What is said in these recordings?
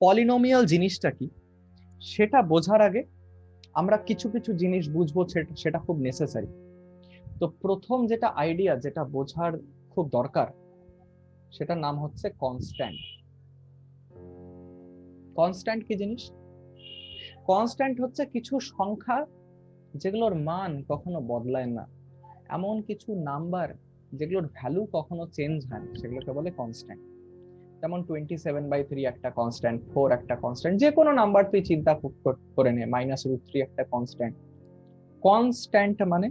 Polynomial জিনিসটা কি সেটা বোঝার আগে আমরা কিছু কিছু জিনিস বুঝবো, সেটা খুব নেসেসারি। তো প্রথম যেটা আইডিয়া, যেটা বোঝার খুব দরকার, সেটার নাম হচ্ছে কনস্ট্যান্ট। কনস্ট্যান্ট কি জিনিস? কনস্ট্যান্ট হচ্ছে কিছু সংখ্যা যেগুলোর মান কখনো বদলায় না, এমন কিছু নাম্বার যেগুলোর ভ্যালু কখনো চেঞ্জ হয় না, সেগুলোকে বলে কনস্ট্যান্ট। যেমন 27/3 একটা কনস্ট্যান্ট, 4 একটা কনস্ট্যান্ট, যে কোনো নাম্বার তুই চিন্তা করে নে, -√3 একটা কনস্ট্যান্ট। কনস্ট্যান্ট মানে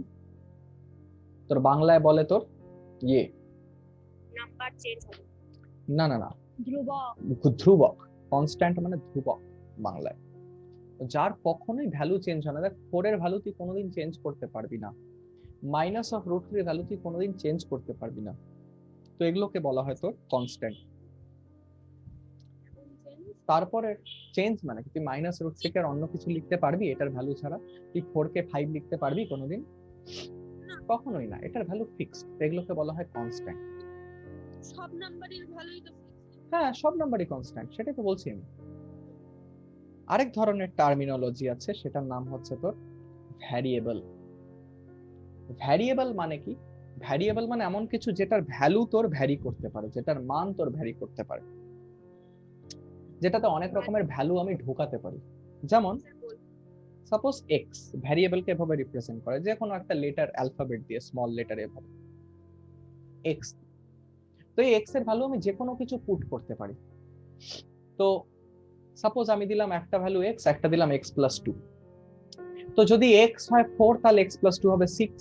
তোর বাংলায় বলে তোর ইয়ে, নাম্বার চেঞ্জ হবে না না না, ধ্রুবক। ধ্রুবক। কনস্ট্যান্ট মানে ধ্রুবক বাংলায়, যার কখনোই ভ্যালু চেঞ্জ হয় না। দেখ, 4 এর ভ্যালু তুই কোনোদিন চেঞ্জ করতে পারবি না, -√3 এর ভ্যালু তুই কোনোদিন চেঞ্জ করতে পারবি না। তো এগুলোকে বলা হয় তোর কনস্ট্যান্ট। তারপরে চেঞ্জ মানে কি, তুই -√3 এর অন্য কিছু লিখতে পারবি এটার ভ্যালু ছাড়া? তুই 4 কে 5 লিখতে পারবি কোনোদিন? কখনোই না, এটার ভ্যালু ফিক্সড। এগুলোকে বলা হয় কনস্ট্যান্ট। সব নাম্বারের ভ্যালুই তো ফিক্সড। হ্যাঁ, সব নাম্বারই কনস্ট্যান্ট, সেটাই তো বলছি আমি। আরেক ধরনের টার্মিনোলজি আছে, সেটার নাম হচ্ছে তোর ভ্যারিয়েবল। ভ্যারিয়েবল মানে কি? ভ্যারিয়েবল মানে এমন কিছু যেটার ভ্যালু তোর ভ্যারি করতে পারে, যেটার মান তোর ভ্যারি করতে পারে, যেটাতে অনেক রকমের ভ্যালু আমি ঢোকাতে পারি। যেমন সাপোজ এক্স, ভ্যারিয়েবলকে এভাবে রিপ্রেজেন্ট করে, যে কোনো একটা লেটার অ্যালফাবেট দিয়ে, স্মল লেটার এভাবে এক্স। তো এই এক্স এর ভ্যালু আমি যে কোনো কিছু পুট করতে পারি। তো সাপোজ আমি দিলাম একটা ভ্যালু এক্স, একটা দিলাম x+2। তো যদি এক্স হয় 4, তাহলে x+2 হবে 6।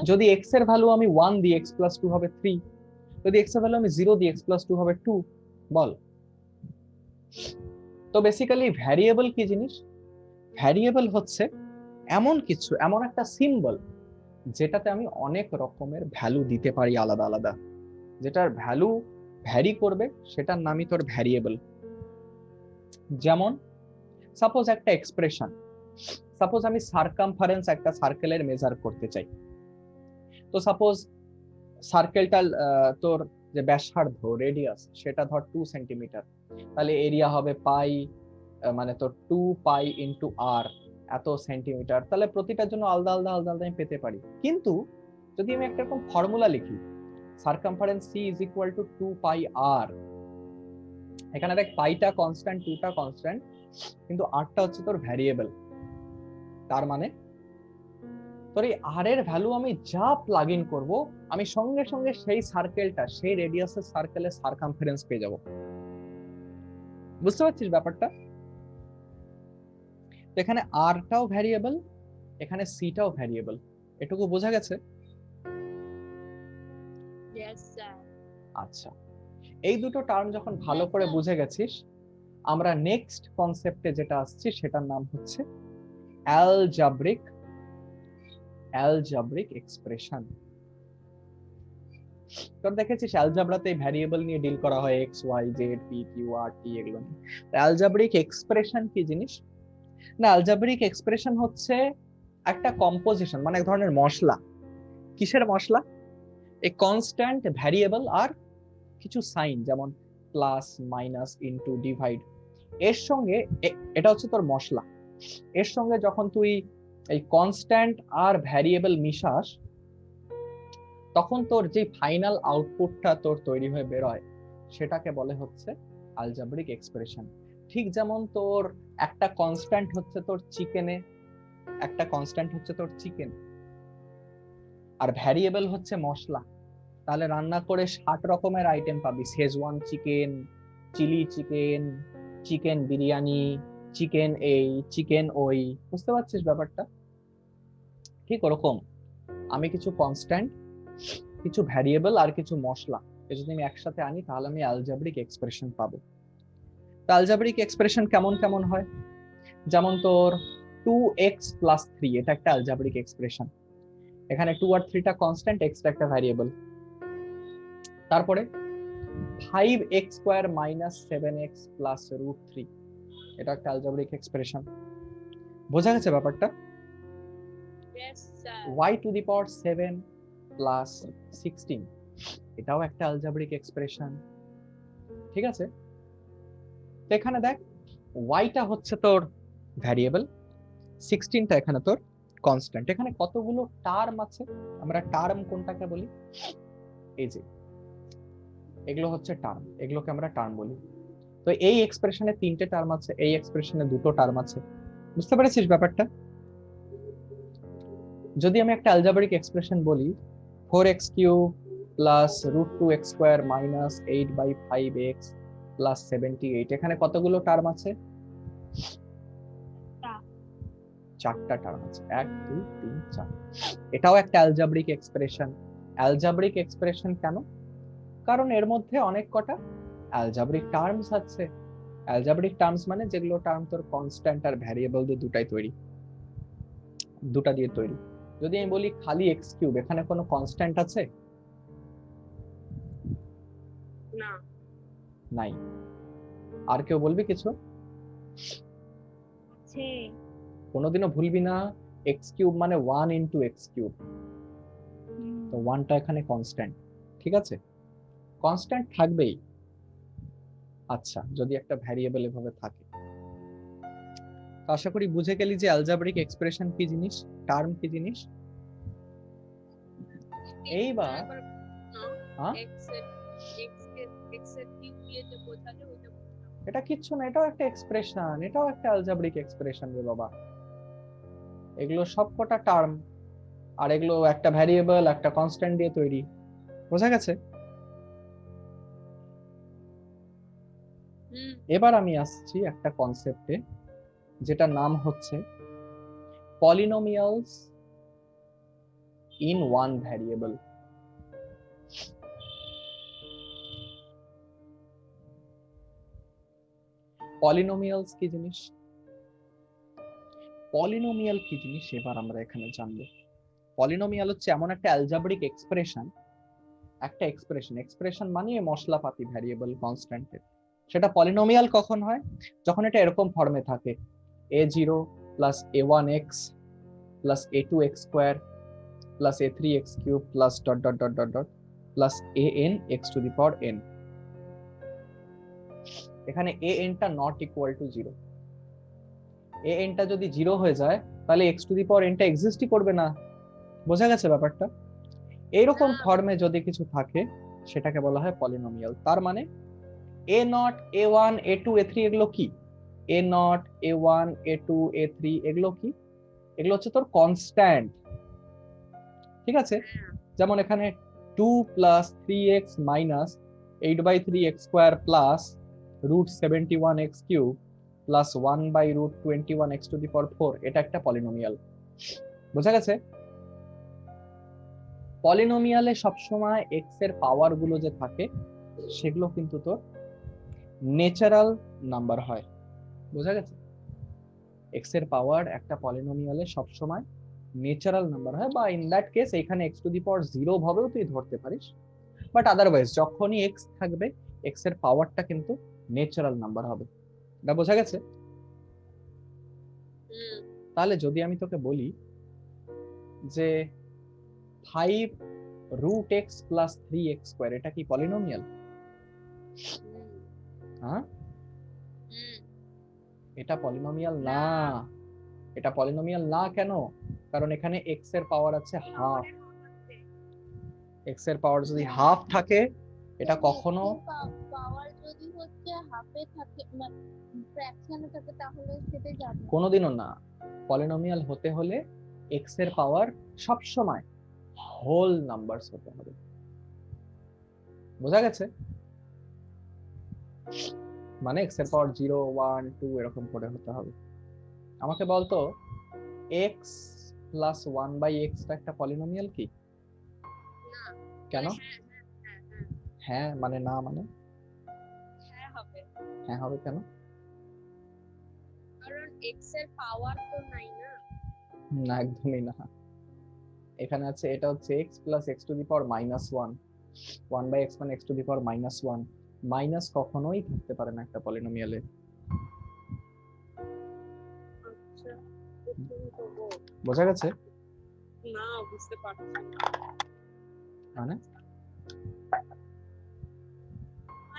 যদি এক্স এর ভ্যালু আমি 1 দিই, x+2 হবে 3। যদি এক্স এর ভ্যালু আমি 0 দিই, x+2 হবে 2। বল। তো বেসিক্যালি ভ্যারিয়েবল কি জিনিস? ভ্যারিয়েবল হচ্ছে এমন কিছু, এমন একটা সিম্বল যেটাতে আমি অনেক রকমের ভ্যালু দিতে পারি আলাদা আলাদা, যেটার ভ্যালু ভ্যারি করবে, সেটার নামই তোর ভ্যারিয়েবল। যেমন সাপোজ একটা এক্সপ্রেশন, সাপোজ আমি সার্কামফারেন্স একটা সার্কেলের মেজার করতে চাই। তো সাপোজ সার্কেলটা তোর যে ব্যাসার্ধ, রেডিয়াস, সেটা ধর 2 সেন্টিমিটার, তাহলে এরিয়া হবে পাই, মানে তোর 2π × r, এত সেন্টিমিটার। তাহলে প্রতিটার জন্য আলাদা আলাদা আলাদা আলাদা আমি পেতে পারি। কিন্তু যদি আমি একটা রকম ফর্মুলা লিখি, সার্কামফারেন্স c = 2πr, এখানে দেখ পাইটা কনস্ট্যান্ট, 2টা কনস্ট্যান্ট, কিন্তু rটা হচ্ছে তোর ভ্যারিয়েবল। তার মানে তোর এই আর এর ভ্যালু আমি যা প্লাগ ইন করবো, আমি সঙ্গে সঙ্গে সেই সার্কেলটা, সেই রেডিয়াসের সার্কেলের সার্কামফারেন্স পেয়ে যাব। বুঝতে পারছিস ব্যাপারটা? তো এখানে আরটাও ভ্যারিয়েবল, এখানে সিটাও ভ্যারিয়েবল। এটুকু বোঝা গেছে? আচ্ছা, এই দুটো টার্ম যখন ভালো করে বুঝে গেছিস, আমরা নেক্সট কনসেপ্টে যেটা আসছি সেটার নাম হচ্ছে অ্যালজাব্রিক এক্সপ্রেশন। তোর দেখেছিস অ্যালজাব্রাতে ভ্যারিয়েবল নিয়ে ডিল করা হয়, x y z p q r t, এগুলো নিয়ে। অ্যালজাব্রিক এক্সপ্রেশন কি জিনিস? না, অ্যালজাব্রিক এক্সপ্রেশন হচ্ছে একটা কম্পোজিশন, মানে এক ধরনের মশলা। কিসের মশলা? এ কনস্ট্যান্ট, ভ্যারিয়েবল আর কিছু সাইন, যেমন প্লাস, মাইনাস, ইনটু, ডিভাইড। এর সঙ্গে এটা হচ্ছে তোর মশলা। এর সঙ্গে যখন তুই এই কনস্ট্যান্ট আর ভ্যারিয়েবল মিশাস, তখন তোর যে ফাইনাল আউটপুটটা তোর তৈরি হয়ে বেরোয়, সেটাকে বলে হচ্ছে অ্যালজাব্রিক এক্সপ্রেশন। ঠিক যেমন তোর একটা কনস্ট্যান্ট হচ্ছে তোর চিকেনে, একটা কনস্ট্যান্ট হচ্ছে তোর চিকেন, আর ভ্যারিয়েবল হচ্ছে মশলা। তাহলে রান্না করে 60 রকমের আইটেম পাবি, schezwan chicken, chilli chicken, chicken biryani, chicken এই, চিকেন ওই। বুঝতে পারছিস ব্যাপারটা? ঠিক ওরকম আমি কিছু কনস্ট্যান্ট, কিছু ভ্যারিয়েবল আর কিছু মশলা যদি আমি একসাথে আনি, তাহলে আমি অ্যালজাব্রিক এক্সপ্রেশন পাবো। অ্যালজাব্রিক এক্সপ্রেশন কেমন কেমন হয়? যেমন তোর 2x+3, এটা একটা অ্যালজাব্রিক এক্সপ্রেশন। এখানে 2 আর 3টা কনস্ট্যান্ট, এক্সটা একটা ভ্যারিয়েবল। তারপরে 5x² - 7x +√3, এটা একটা অ্যালজাব্রিক এক্সপ্রেশন। বোঝা গেছে ব্যাপারটা? y⁷ + 16, এটাও একটা অ্যালজাব্রিক এক্সপ্রেশন। ঠিক আছে? তো এখানে দেখ ওয়াইটা হচ্ছে তোর ভ্যারিয়েবল, 16টা এখানে তোর কনস্ট্যান্ট। এখানে কতগুলো টার্ম আছে, আমরা টার্ম কোনটাকে বলি, এই যে এগুলো হচ্ছে টার্ম, এগুলোকে আমরা টার্ম বলি। তো এই এক্সপ্রেশনে 3টে টার্ম আছে, এই এক্সপ্রেশনে 2টো টার্ম আছে, বুঝতে পেরেছিস ব্যাপারটা? যদি আমি একটা অ্যালজেব্রিক এক্সপ্রেশন বলি 4x³ plus √2x² minus 8/5x plus 78, এখানে কতগুলো টার্ম আছে? 4টা টার্ম আছে, 1 2 3 4। এটাও একটা অ্যালজেব্রিক এক্সপ্রেশন। অ্যালজেব্রিক এক্সপ্রেশন কেন? কারণ এর মধ্যে অনেক কটা অ্যালজেব্রিক টার্মস আছে। অ্যালজেব্রিক টার্মস মানে যেগুলো টার্ম তোর কনস্ট্যান্ট আর ভ্যারিয়েবল দিয়ে দুটা দিয়ে তৈরি। যদি আমি বলি খালি x³ এখানে কোনো কনস্ট্যান্ট আছে? না, নাই। আর কেউ বলবি কিছু? আছে। কোনোদিনও ভুলবি না x³ মানে 1 ইনটু x³, তো 1টা এখানে কনস্ট্যান্ট, ঠিক আছে? কনস্ট্যান্ট থাকবেই। আচ্ছা, যদি একটা ভ্যারিয়েবল এভাবে থাকে, তো আশা করি বুঝে গেলি যে অ্যালজেব্রিক এক্সপ্রেশন কি জিনিস, টার্ম কি জিনিস। এইবার হ্যাঁ, এটা কিচ্ছু না, এটাও একটা এক্সপ্রেশন, এটাও একটা অ্যালজেব্রিক এক্সপ্রেশন রে বাবা। এগুলো সবকটা টার্ম, আর এগুলো একটা ভ্যারিয়েবল একটা কনস্ট্যান্ট দিয়ে তৈরি, বোঝা গেছে? এবার আমি আসছি একটা কনসেপ্টে, যেটা নাম হচ্ছে polynomials in one variable. Polynomials কি জিনিস, পলিনোমিয়াল কি জিনিস এবার আমরা এখানে জানবো। পলিনোমিয়াল হচ্ছে এমন একটা অ্যালজেব্রিক এক্সপ্রেশন, একটা এক্সপ্রেশন মানে মশলাপাতি ভ্যারিয়েবল কনস্ট্যান্টের। সেটা পলিনোমিয়াল কখন হয়? যখন এটা এরকম ফর্মে থাকে a0 plus a1x plus a2x² plus a3x³ plus dot dot dot dot dot plus an(x⁴n). এখানে an-টা নট ইকুয়াল টু 0। an-টা যদি 0 হয়ে যায় তাহলে x⁴n-টা এক্সিস্টই করবে না, বোঝা গেছে ব্যাপারটা? এইরকম ফর্মে যদি কিছু থাকে সেটাকে বলা হয় পলিনোমিয়াল। তার মানে a0 a1 a2 a3 এগুলো কি, a0 a1 a2 a3 এগুলো কি, এগুলো হচ্ছে তোর কনস্ট্যান্ট, ঠিক আছে? যেমন এখানে 2 plus 3x minus 8/3x² plus √71x³ plus 1/√21x⁴, এটা একটা পলিনোমিয়াল, বোঝা গেছে? পলিনোমিয়ালে সবসময় x এর পাওয়ার গুলো যে থাকে সেগুলো কিন্তু তোর ন্যাচারাল নাম্বার হয়, বোঝা গেছে? x এর পাওয়ার একটা পলিনোমিয়ালে সবসময় ন্যাচারাল নাম্বার হয়, বা ইন দ্যাট কেস এখানে x⁴0 ভাবেও তুই ধরতে পারিস, বাট আদারওয়াইজ যখনই x থাকবে x এর পাওয়ারটা কিন্তু ন্যাচারাল নাম্বার হবে, এটা বোঝা গেছে? তাহলে যদি আমি তোকে বলি যে 5√x প্লাস 3x², এটা কি পলিনোমিয়াল? হ্যাঁ, এটা পলিনোমিয়াল না। এটা পলিনোমিয়াল না কেন? কারণ এখানে x এর পাওয়ার আছে হাফ। x এর পাওয়ার যদি হাফ থাকে এটা কখনো পাওয়ার যদি হচ্ছে হাফে থাকে মানে ফ্র্যাকশনে থাকে তাহলে সেটা যাবে কোনোদিনও না। পলিনোমিয়াল হতে হলে x এর পাওয়ার সব সময় হোল নাম্বারস হতে হবে, বোঝা গেছে? মানে x এর পাওয়ার 0 1 2 এরকম করে হতে হবে। আমাকে বলতো x প্লাস 1/x টা একটা পলিনোমিয়াল কি? কেন? হ্যাঁ মানে না মানে হ্যাঁ হবে কেন? কারণ x এর পাওয়ার তো নাই না। না, একদমই না। এখানে আছে এটা হচ্ছে x প্লাস x⁻⁻1, 1/x মানে x⁻⁻1, মাইনাস কখনোই থাকতে পারে না একটা পলিনোমিয়ালে, বোঝা গেছে? না, বুঝতে পারছি না। মানে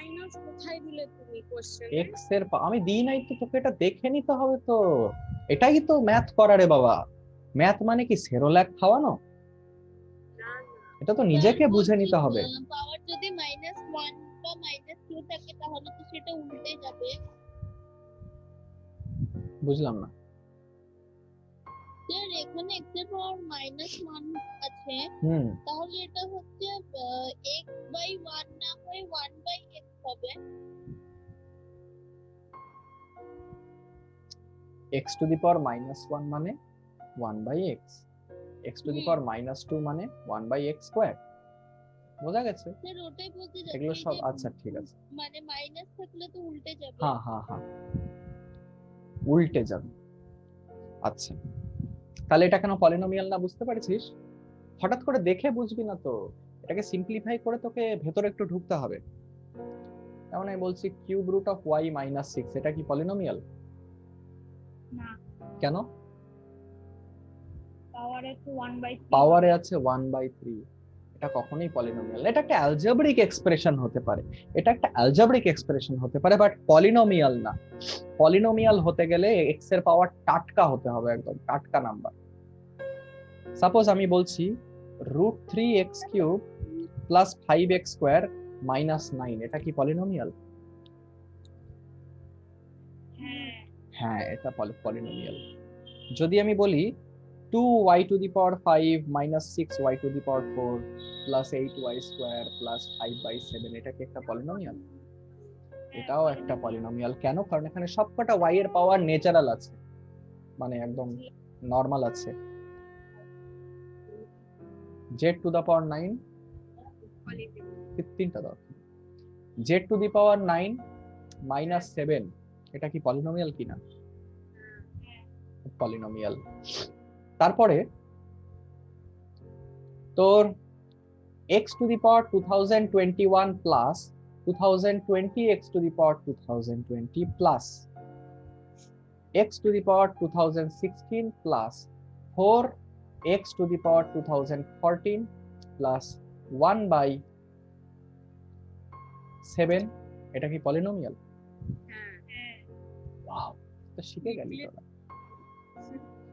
মাইনাস কোথায় দিলে তুমি কোশ্চেনে? এক্স এর আমি দিই নাই তো, তোকে এটা দেখে নিতে হবে তো। এটাই তো ম্যাথ করা রে বাবা। ম্যাথ মানে কি সেরোল্যাক খাওয়ানো? না এটা তো নিজেকে বুঝে নিতে হবে। পাওয়ার যদি -1 বা -2 থাকে তাহলে তো সেটা উল্টে যাবে। বুঝলাম না। স্যার এখানে x এর পাওয়ার -1 আছে, তাহলে এটা হচ্ছে x/1 না হয়ে 1/x হবে। x টু দি পাওয়ার -1 মানে 1/x, x টু দি পাওয়ার -2 মানে 1/x স্কয়ার। বোঝা গেছে? স্যার ওটাই বলতে এগুলো যাচ্ছি সব যে আচ্ছা ঠিক আছে। মানে মাইনাস থাকলে তো উল্টে যাবে। হ্যাঁ হ্যাঁ হ্যাঁ, উল্টে যাবে। আচ্ছা, তাহলে এটা কেন পলিনোমিয়াল না বুঝতে পারছিস? হঠাৎ করে দেখে বুঝবি না তো, এটাকে সিম্পলিফাই করে তোকে ভেতরে একটু ঢুকতে হবে। যেমন আমি বলছি কিউব রুট অফ y -6, এটা কি পলিনোমিয়াল? না, কেন? পাওয়ারে তো 1/3 পাওয়ারে আছে 1/3, এটা কখনোই পলিনোমিয়াল না। এটা একটা অ্যালজেব্রিক এক্সপ্রেশন হতে পারে, এটা একটা অ্যালজেব্রিক এক্সপ্রেশন হতে পারে, বাট পলিনোমিয়াল না। পলিনোমিয়াল হতে গেলে এক্স এর পাওয়ার টাটকা হতে হবে, একদম টাটকা নাম্বার। সাপোজ আমি বলছি √3x³ প্লাস 5x² -9, এটা কি পলিনোমিয়াল? হ্যাঁ, এটা পলিনোমিয়াল। যদি আমি বলি 2y⁵ -6y⁴ plus 8y² plus 5/7, এটা কি একটা পলিনোমিয়াল? এটাও একটা পলিনোমিয়াল। কেন? কারণ এখানে সবকটা y এর পাওয়ার ন্যাচারাল আছে, মানে একদম নরমাল আছে। z⁹9 তিনটা দাও। z⁹9 -7, এটা কি পলিনোমিয়াল কিনা? পলিনোমিয়াল। তারপরে তোর x⁴2021 plus 2020 x⁴2020 plus x⁴2016 plus 4x⁴2014 plus 1/7, এটা কি পলিনোমিয়াল? ওয়াও, তো শিখে গেলি তোরা।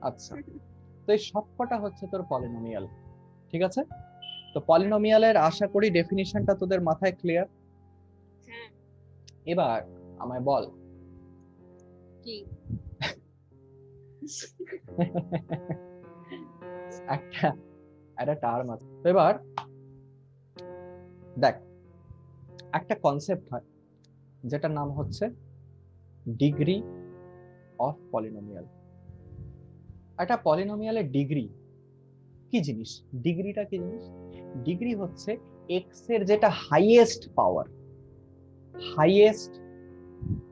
আচ্ছা, তো এই সবকটা হচ্ছে তোর পলিনোমিয়াল। ঠিক আছে, তো পলিনোমিয়ালের আশা করি ডেফিনিশনটা তোদের মাথায় ক্লিয়ার। এবার আমায় বল কি একটা টার্ম আছে। তো এবার দেখ, একটা কনসেপ্ট হয় যেটার নাম হচ্ছে ডিগ্রি অফ পলিনোমিয়াল। একটা পলিনোমিয়ালের ডিগ্রি কি জিনিস? ডিগ্রিটা কি জিনিস? ডিগ্রি হচ্ছে এক্স এর যেটা হাইয়েস্ট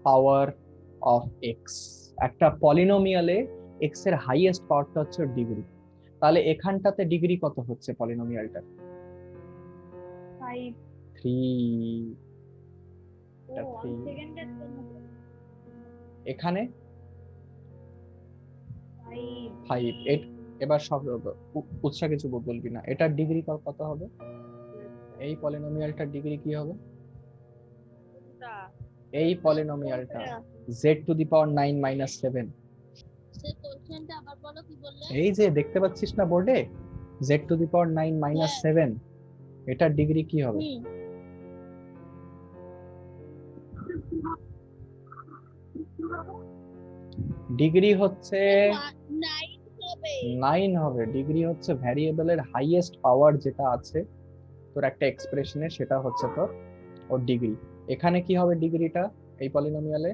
পাওয়ার অফ এক্স। একটা পলিনোমিয়ালে এক্স এর হাইয়েস্ট পাওয়ারটা হচ্ছে ডিগ্রি। তাহলে এখানটাতে ডিগ্রি কত হচ্ছে পলিনোমিয়ালটা? 3। এখানে 5। এবার সব উৎসাহ কিছু বলবি না, এটার ডিগ্রি কত হবে? এই পলিনোমিয়ালটার ডিগ্রি কি হবে? এই পলিনোমিয়ালটা z⁹9 - 7। সে কোশ্চেনটা আবার বলো, কি বললে? এই যে দেখতে পাচ্ছিস না বোর্ডে z⁹9 - 7, এটার ডিগ্রি কি হবে? ডিগ্রি হচ্ছে 9 হবে। ডিগ্রি হচ্ছে ভ্যারিয়েবলের হাইয়েস্ট পাওয়ার যেটা আছে তোর একটা এক্সপ্রেশনে, সেটা হচ্ছে তোর ওর ডিগ্রি। এখানে কি হবে ডিগ্রিটা এই পলিনোমিয়ালে?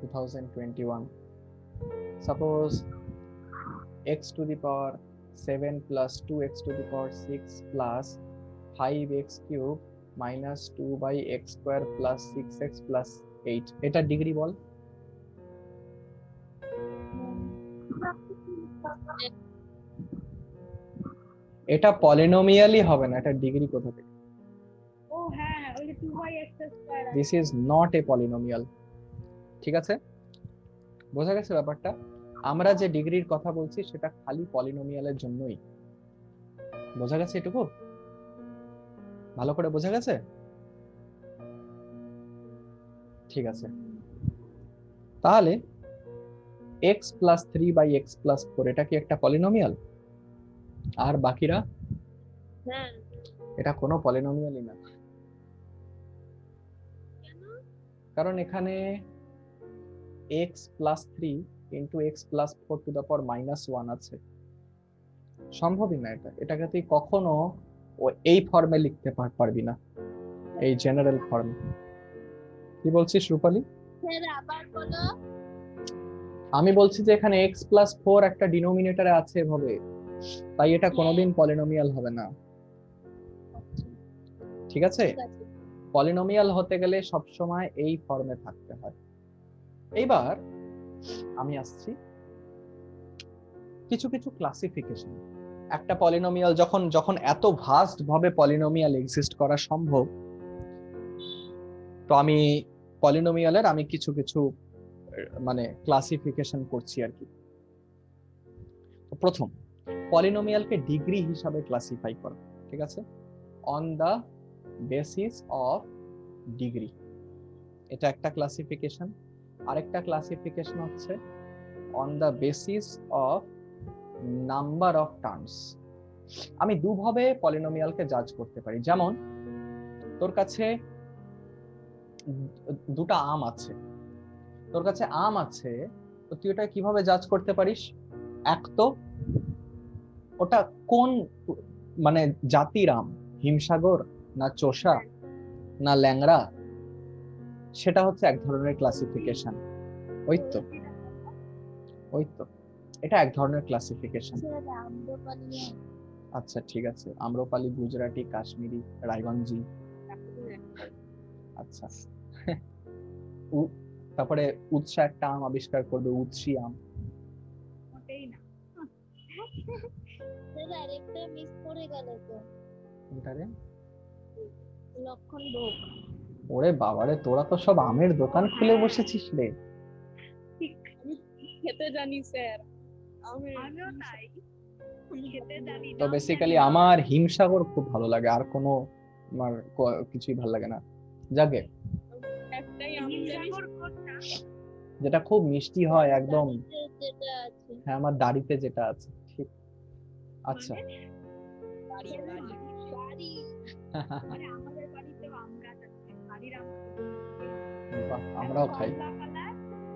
2021। Suppose x⁴7 plus 2x⁴6 plus 5x³ minus 2/x² plus 6x plus 8, এটা ডিগ্রি বল। এটা পলিনোমিয়ালই হবে না, এটা ডিগ্রি কোথা থেকে? This is not a polynomial. ঠিক আছে, বোঝা গেছে ব্যাপারটা? আমরা যে ডিগ্রির কথা বলছি সেটা খালি পলিনোমিয়ালের জন্যই। বোঝা গেছে এটুকু? ভালো করে বোঝা গেছে? ঠিক আছে, তাহলে x প্লাস 3/x+4 এটা কি একটা পলিনোমিয়াল? আর বাকিরা? হ্যাঁ। এটা কোনো পলিনোমিয়ালই না, কেন? কারণ এখানে x plus 3 into x plus 4 আছে, সম্ভবই না এটা। এটাকে তুই কখনো এই ফর্মে লিখতে পারবি না, এই জেনারেল ফর্মে। কি বলছিস রূপালী? স্যার আবার বলো। আমি বলছি যে এখানে x+4 একটা ডিনোমিনেটরে আছে এভাবে, তাই এটা কোনোদিন পলিনোমিয়াল হবে না। ঠিক আছে, ঠিক আছে। পলিনোমিয়াল হতে গেলে সবসময় এই ফর্মে থাকতে হয়। এইবার আমি আসছি কিছু কিছু ক্লাসিফিকেশন। একটা পলিনোমিয়াল যখন এত ভাস্ট ভাবে পলিনোমিয়াল এক্সিস্ট করা সম্ভব, তো আমি পলিনোমিয়ালের কিছু কিছু মানে ক্লাসিফিকেশন করছি আর কি। তো প্রথম, পলিনোমিয়ালকে ডিগ্রি হিসাবে ক্লাসিফাই করা, ঠিক আছে, on the basis of degree, এটা একটা ক্লাসিফিকেশন। আরেকটা ক্লাসিফিকেশন হচ্ছে on the basis of number of terms. আমি দুভাবে পলিনোমিয়ালকে জাজ করতে পারি। যেমন তোর কাছে দুটো আম আছে, তো তুই ওটা কিভাবে জাজ করতে পারিস? এক তো ওটা কোন মানে জাতির আম, হিমসাগর না চোষা না ল্যাংড়া, সেটা হচ্ছে এক ধরনের ক্লাসিফিকেশন। ওই তো এটা এক ধরনের ক্লাসিফিকেশন। স্যার আম্রপালি। আচ্ছা ঠিক আছে, আম্রপালি, গুজরাটি, কাশ্মীরি, রায়গঞ্জি। আচ্ছা তারপরে উৎসা একটা আম আবিষ্কার করবে, উৎসী আম। মোটেই না। স্যার আরেকটা মিস করে গেল তো, কোনটারে? লক্ষণ ভোগ। ওরে বাবারে, তোরা তো সব আমের দোকান খুলে বসেছিস রে। খেতে জানি স্যার, আমিও তাই খেতে জানি। তো বেসিক্যালি আমার হিমসাগর খুব ভালো লাগে, আর কোনো আমার কিছুই ভালো লাগে না। যাকে একটাই আমি জানি, যেটা খুব মিষ্টি হয় একদম, যেটা আছে। হ্যাঁ আমার দাড়িতে যেটা আছে, ঠিক। আচ্ছা বাড়ি। মানে আমাদের বাড়িতেও আম গাছ আছে, বাড়ির আম বাহ, আমরাও খাই।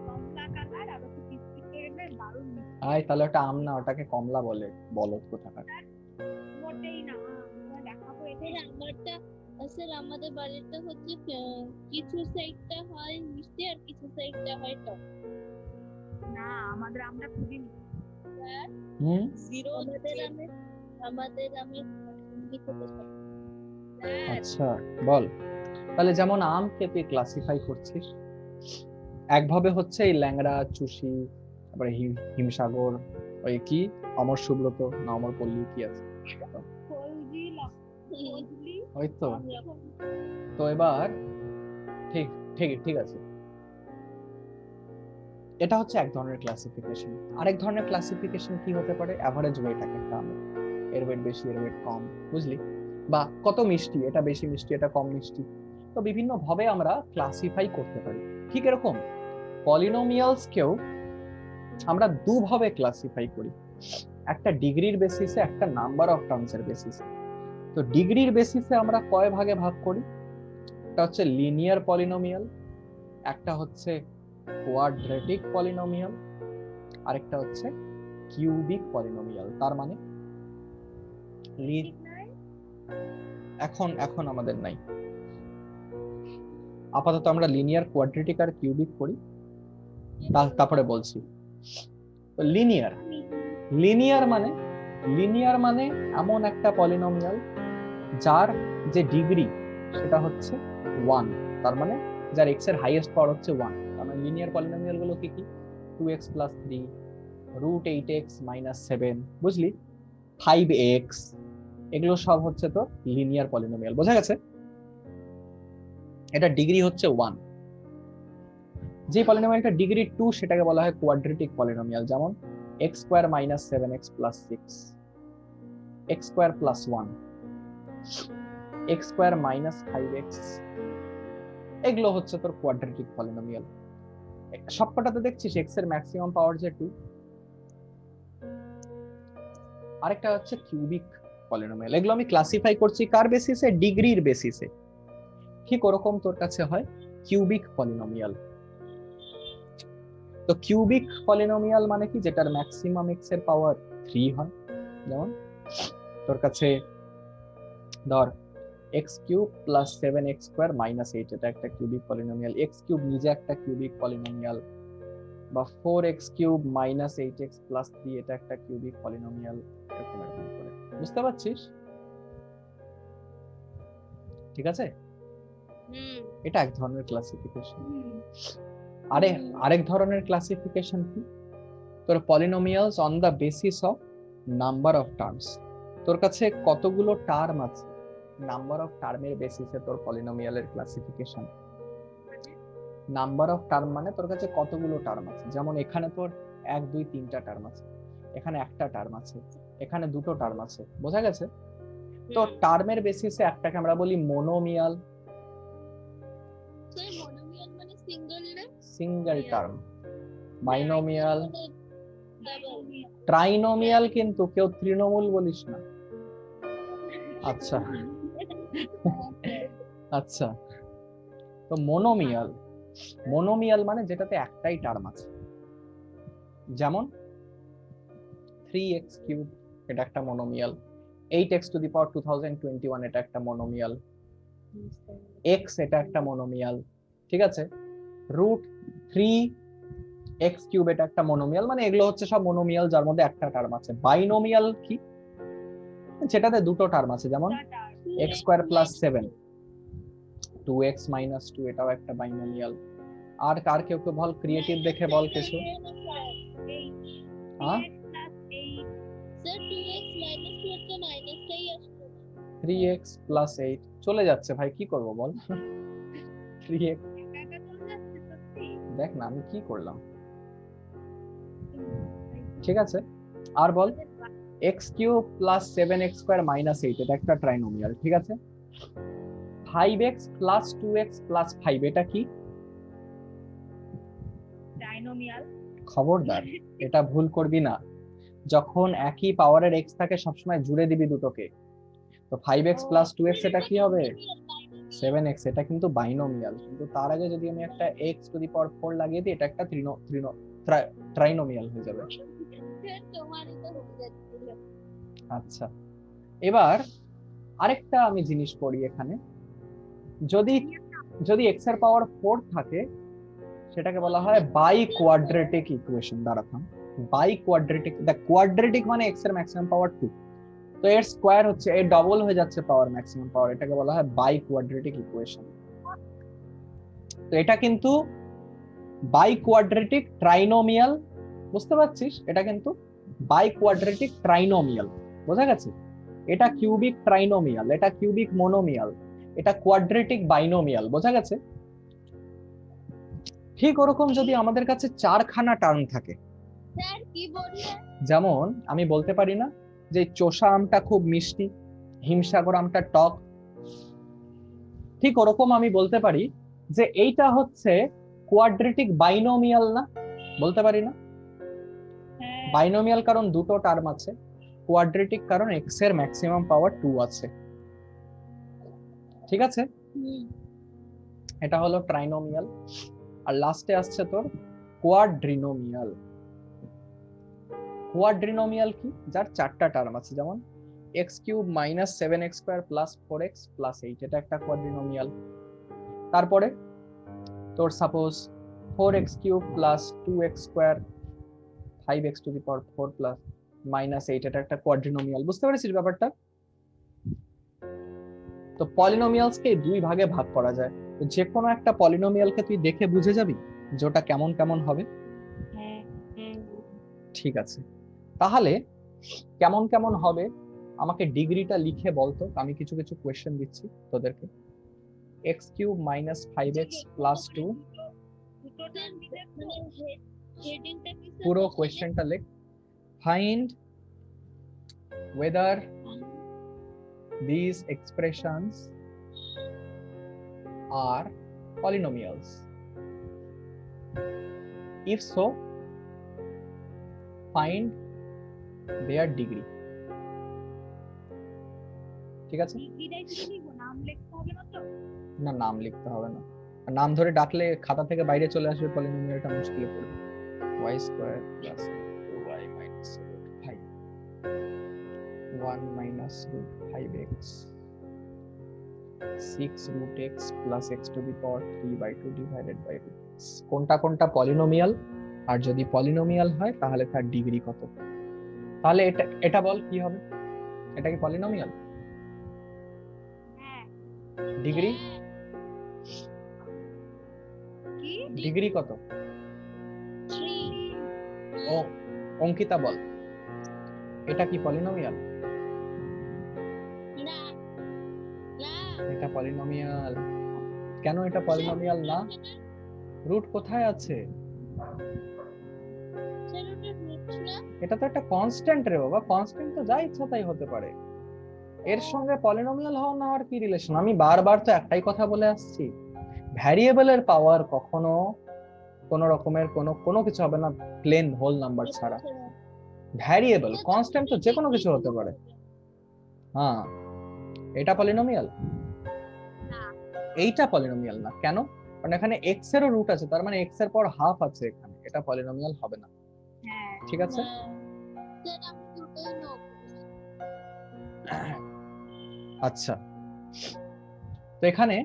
কমলা কালার আর একটু কিচকিচে দারুণ মিষ্টি। আয় তাহলে ওটা আম না, ওটাকে কমলা বলে, বলদ কোথাকার। মোটেই না, তোমায় দেখাবো এটা। স্যার আমারটা, স্যার আমাদের বাড়িটা হচ্ছে কিছু সাইডটা হয় মিষ্টি আর কিছু সাইডটা হয় টক। না আমাদের আমরা খুবই মিষ্টি। স্যার হুম, জিরো আমাদের আমি সঙ্গী থেকে স্যার। আচ্ছা বল। তাহলে যেমন আমকে তুই ক্লাসিফাই করছিস একভাবে হচ্ছে এই ল্যাংড়া, চুষি, তারপরে হিমসাগর, ওই কি অমর সুব্রত না অমর পল্লী কি আছে, ফলজি ফজলি ওই তো। তো এবার ঠিক ঠিক ঠিক আছে, এটা হচ্ছে এক ধরনের ক্লাসিফিকেশন। আরেক ধরনের ক্লাসিফিকেশন কি হতে পারে? এভারেজ ওয়েট একটা আমের, এর ওয়েট বেশি এর ওয়েট কম, বুঝলি? বা কত মিষ্টি, এটা বেশি মিষ্টি এটা কম মিষ্টি। তো বিভিন্ন ভাবে আমরা ক্লাসিফাই করতে পারি। ঠিক এরকম পলিনোমিয়ালসকেও আমরা দুভাবে ক্লাসিফাই করি, একটা ডিগ্রির বেসিসে, একটা নাম্বার অফ টার্মস এর বেসিসে। তো ডিগ্রির বেসিসে আমরা কয় ভাগে ভাগ করি? একটা হচ্ছে লিনিয়ার পলিনোমিয়াল, একটা হচ্ছে কোয়াড্রেটিক পলিনোমিয়াল, আরেকটা হচ্ছে কিউবিক পলিনোমিয়াল। তার মানে এখন আমাদের নাই, আপাতত আমরা লিনিয়ার, কোয়াড্রেটিক আর কিউবিক করি, তারপরে বলছি। লিনিয়ার লিনিয়ার মানে এমন একটা পলিনোমিয়াল যার যে ডিগ্রি সেটা হচ্ছে 1, তার মানে যার x এর হাইয়েস্ট পাওয়ার হচ্ছে 1। তার মানে লিনিয়ার পলিনোমিয়াল গুলো কি কি? 2x + 3, √8x - 7, বুঝলি, 5x, এগুলো সব হচ্ছে তো লিনিয়ার পলিনোমিয়াল। বোঝা গেছে? এটা ডিগ্রি হচ্ছে 1। যে পলিনোমিয়ালটা ডিগ্রি 2 সেটাকে বলা হয় কোয়াড্রেটিক পলিনোমিয়াল। যেমন x² - 7x + 6, x² + 1। X square minus 5x, এগুলো হচ্ছে তোর কোয়াড্রেটিক পলিনোমিয়াল। সবকটাতে দেখছিস এক্স এর ম্যাক্সিমাম পাওয়ার যে 2। আরেকটা হচ্ছে কিউবিক পলিনোমিয়াল, এগুলো আমি ক্লাসিফাই করছি কার বেসিসে, ডিগ্রির বেসিসে। ঠিক ওরকম তোর কাছে হয় কিউবিক পলিনোমিয়াল। তো কিউবিক পলিনোমিয়াল মানে কি, যেটার ম্যাক্সিমাম এক্স এর পাওয়ার 3 হয়। যেমন তোর কাছে ধর x cube plus 7x square minus 8, এটা একটা কিউবিক পলিনোমিয়াল। এক্স কিউব নিজে একটা কিউবিক পলিনোমিয়াল, বা 4x cube minus 8x plus 3, এটা একটা কিউবিক পলিনোমিয়াল। এরকম এরকম করে, বুঝতে পারছিস? ঠিক আছে, এটা এক ধরনের ক্লাসিফিকেশন। আরেক ধরনের ক্লাসিফিকেশন কি, তোর polynomials on the basis of number of terms. তোর কাছে কতগুলো টার্ম আছে, নাম্বার অফ টার্মের বেসিসে তোর পলিনোমিয়ালের ক্লাসিফিকেশন। নাম্বার অফ টার্ম মানে তোর কাছে কতগুলো টার্ম আছে। যেমন এখানে তোর 1 2 3টা টার্ম আছে, এখানে একটা টার্ম আছে, এখানে দুটো টার্ম আছে, বোঝা গেছে? তো টার্মের বেসিসে একটাকে আমরা বলি মোনোমিয়াল, মনোমিয়াল মানে সিঙ্গেল না, single term. Binomial, double. Trinomial কিন্তু কেউ তৃণমূল বলিস না। আচ্ছা আচ্ছা, তো মোনোমিয়াল, মোনোমিয়াল মানে যেটাতে একটাই টার্ম আছে। যেমন 3x কিউব, এটা একটা মোনোমিয়াল। 8x টু দি পাওয়ার 2021, এটা একটা মোনোমিয়াল। x, এটা একটা মোনোমিয়াল। ঠিক আছে, রুট 3x কিউব, এটা একটা মোনোমিয়াল। মানে এগুলো হচ্ছে সব মোনোমিয়াল যার মধ্যে একটা টার্ম আছে। বাইনোমিয়াল কি, যেটাতে দুটো টার্ম আছে। যেমন x square plus 7, 2x minus 2, এটাও একটা বাইনোমিয়াল। আর কার কেউ কেউ বল, ক্রিয়েটিভ দেখে বল কিছু। হ্যাঁ, 3x প্লাস 8 চলে যাচ্ছে ভাই, কি করব বল? 3x, দেখ না আমি কি করলাম। ঠিক আছে, আর বল x cube plus 7x square minus 8, এটা একটা ট্রাইনোমিয়াল। ঠিক আছে, 5x প্লাস 2x প্লাস 5, এটা কি? ট্রাইনোমিয়াল। খবরদার এটা ভুল করবি না, যখন একই পাওয়ারের x থাকে সবসময় জুড়ে দিবি দুটোকে। তো 5x প্লাস 2x এটা কি হবে? 7x, এটা কিন্তু বাইনোমিয়াল। কিন্তু তার আগে যদি আমি একটা x টু দি পাওয়ার 4 লাগিয়ে দিই, এটা একটা ট্রাইনোমিয়াল হয়ে যাবে। আচ্ছা, এবার আরেকটা আমি জিনিস পড়ি এখানে, যদি যদি x এর পাওয়ার 4 থাকে সেটাকে বলা হয় বাই কোয়াড্রেটিক ইকুয়েশন। দাঁড়াতাম, বাই কোয়াড্রেটিক, দ্য কোয়াড্রেটিক মানে x এর ম্যাক্সিমাম পাওয়ার 2, তো এর স্কয়ার হচ্ছে এর ডবল হয়ে যাচ্ছে পাওয়ার, ম্যাক্সিমাম পাওয়ার, এটাকে বলা হয় বাই কোয়াড্রেটিক ইকুয়েশন। তো এটা কিন্তু বাই কোয়াড্রেটিক ট্রাইনোমিয়াল, বুঝতে পারছিস? এটা কিন্তু বাই কোয়াড্রেটিক ট্রাইনোমিয়াল, বোঝা গেছে? এটা কিউবিক ট্রাইনোমিয়াল, এটা কিউবিক মোনোমিয়াল, এটা কোয়াড্রেটিক বাইনোমিয়াল, বোঝা গেছে? ঠিক ওরকম যদি আমাদের কাছে 4খানা টার্ম থাকে, যেমন আমি বলতে পারি না যে চোষা আমটা খুব মিষ্টি, হিমসাগর আমটা টক, ঠিক ওরকম আমি বলতে পারি যে এইটা হচ্ছে কোয়াড্রেটিক বাইনোমিয়াল না, বলতে পারি না? বাইনোমিয়াল কারণ দুটো টার্ম আছে, কোয়াড্রেটিক কারণ x এর ম্যাক্সিমাম পাওয়ার 2 আছে। ঠিক আছে, এটা হলো ট্রাইনোমিয়াল। আর লাস্টে আসছে তোর কোয়াড্রিনোমিয়াল। কোয়াড্রিনোমিয়াল কি, যার 4টা টার্ম আছে। যেমন x cube minus 7x square plus 4x plus 8, এটা একটা কোয়াড্রিনোমিয়াল। তারপরে তোর suppose 4x cube plus 2x square 5x two the power 4 plus minus 8, এটা একটা কোয়াড্রিনোমিয়াল। বুঝতে পেরেছিস ব্যাপারটা? তো পলিনোমিয়ালসকে দুই ভাগে ভাগ করা যায়। তো যে কোনো একটা পলিনোমিয়ালকে তুই দেখে বুঝে যাবি যে ওটা কেমন কেমন হবে। ঠিক আছে, তাহলে কেমন কেমন হবে আমাকে ডিগ্রিটা লিখে বলতো, আমি কিছু কিছু কোয়েশ্চেন দিচ্ছি তোদেরকে। x cube minus 5x plus 2, পুরো কোয়েশ্চেনটা লেখ। Find whether these expressions are polynomials? If so, find their degree. ঠিক আছে? ডিগ্রিটাই শুধু লিখবো, নাম লিখতে হবে না তো? না, নাম লিখতে হবে না। নাম ধরে ডাকলে খাতা থেকে বাইরে চলে আসবে, পলিনোমিয়ালটা মুশকিলে পড়বে। y square plus 2y minus root 5 1 minus root 5x 6 root x plus x to the power 3/2 divided by root x। কোনটা কোনটা পলিনোমিয়াল, আর যদি পলিনোমিয়াল হয় তাহলে তার ডিগ্রি কত? তাহলে এটা এটা বল কি হবে? এটা কি পলিনোমিয়াল? হ্যাঁ। ডিগ্রি কি? ডিগ্রি কত? 3 ও অঙ্কিতা বল, এটা কি পলিনোমিয়াল? না না এটা পলিনোমিয়াল। কেন এটা পলিনোমিয়াল না? রুট কোথায় আছে? সেটা রুট না। এটা তো একটা কনস্ট্যান্ট রে বাবা, কনস্ট্যান্ট তো যা ইচ্ছা তাই হতে পারে। এর সঙ্গে পলিনোমিয়াল হওয়া না হওয়ার কি রিলেশন? আমি বারবার তো একটাই কথা বলে আসছি, ভ্যারিয়েবলের পাওয়ার কখনো কোনো রকমের কোনো কিছু হবে না প্লেন হোল নাম্বার ছাড়া। ভ্যারিয়েবল কনস্ট্যান্ট তো যে কোনো কিছু হতে পারে। হ্যাঁ, এটা পলিনোমিয়াল? না। এইটা পলিনোমিয়াল না। কেন? কারণ এখানে x এরও রুট আছে, তার মানে x এর পাওয়ার হাফ আছে এখানে। এটা পলিনোমিয়াল হবে না। হ্যাঁ। ঠিক আছে? সেটা আমি দুটোই নো। আচ্ছা, তো এখানে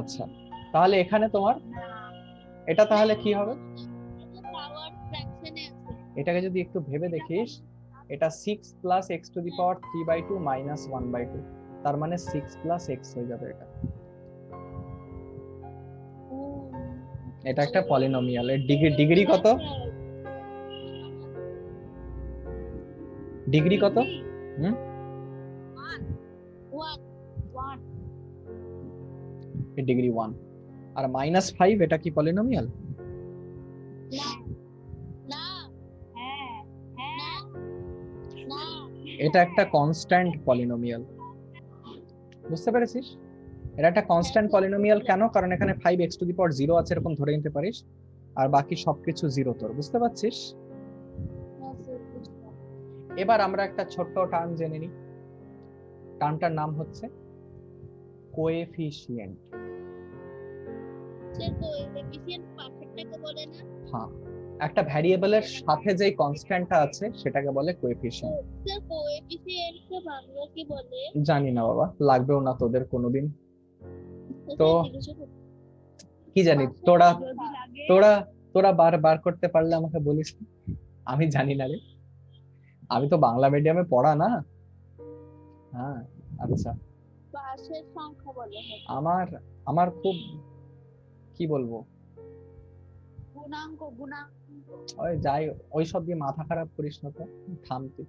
আচ্ছা, তাহলে এখানে তোমার এটা তাহলে কি হবে? পাওয়ার ফ্র্যাকশনে আছে। এটাকে যদি একটু ভেবে দেখিস, এটা 6 plus x to the power 3/2 minus 1/2, তার মানে 6 প্লাস x হয়ে যাবে এটা। এটা একটা পলিনোমিয়াল। এর ডিগ্রি কত? ডিগ্রি কত? হুম, 1 এর ডিগ্রি 1। আর -5 এটা কি পলিনোমিয়াল? না না হ্যাঁ হ্যাঁ না এটা একটা কনস্ট্যান্ট পলিনোমিয়াল। বুঝতে পেরেছিস? এটা একটা কনস্ট্যান্ট পলিনোমিয়াল। কেন? কারণ এখানে 5x টু দি পাওয়ার 0 আছে, এরকম ধরে নিতে পারিস, আর বাকি সবকিছু 0 তোর। বুঝতে পারছিস? এবার আমরা একটা ছোট্ট টার্ম জেনে নিই। টার্মটার নাম হচ্ছে কোএফিশিয়েন্ট। স্যার কোএফিশিয়েন্ট পার্থক্যটাকে বলে না? হ্যাঁ, একটা ভ্যারিয়েবলের সাথে যে কনস্ট্যান্টটা আছে সেটাকে বলে কোএফিশিয়েন্ট। স্যার কোএফিশিয়েন্টকে বাংলা কি বলে? জানি না বাবা, লাগবেও না তোদের কোনোদিন। তো কি জানি, তোরা যদি লাগে তোরা তোরা বার করতে পারলে আমাকে বলিস। আমি জানি না রে, আমি তো বাংলা মিডিয়ামে পড়া না। হ্যাঁ, আচ্ছা। পাশের সংখ্যা বলে হবে। আমার খুব কি বলবো, গুণাঙ্ক ওই যাই, ওই সব দিয়ে মাথা খারাপ করিস না তো, থাম তুই।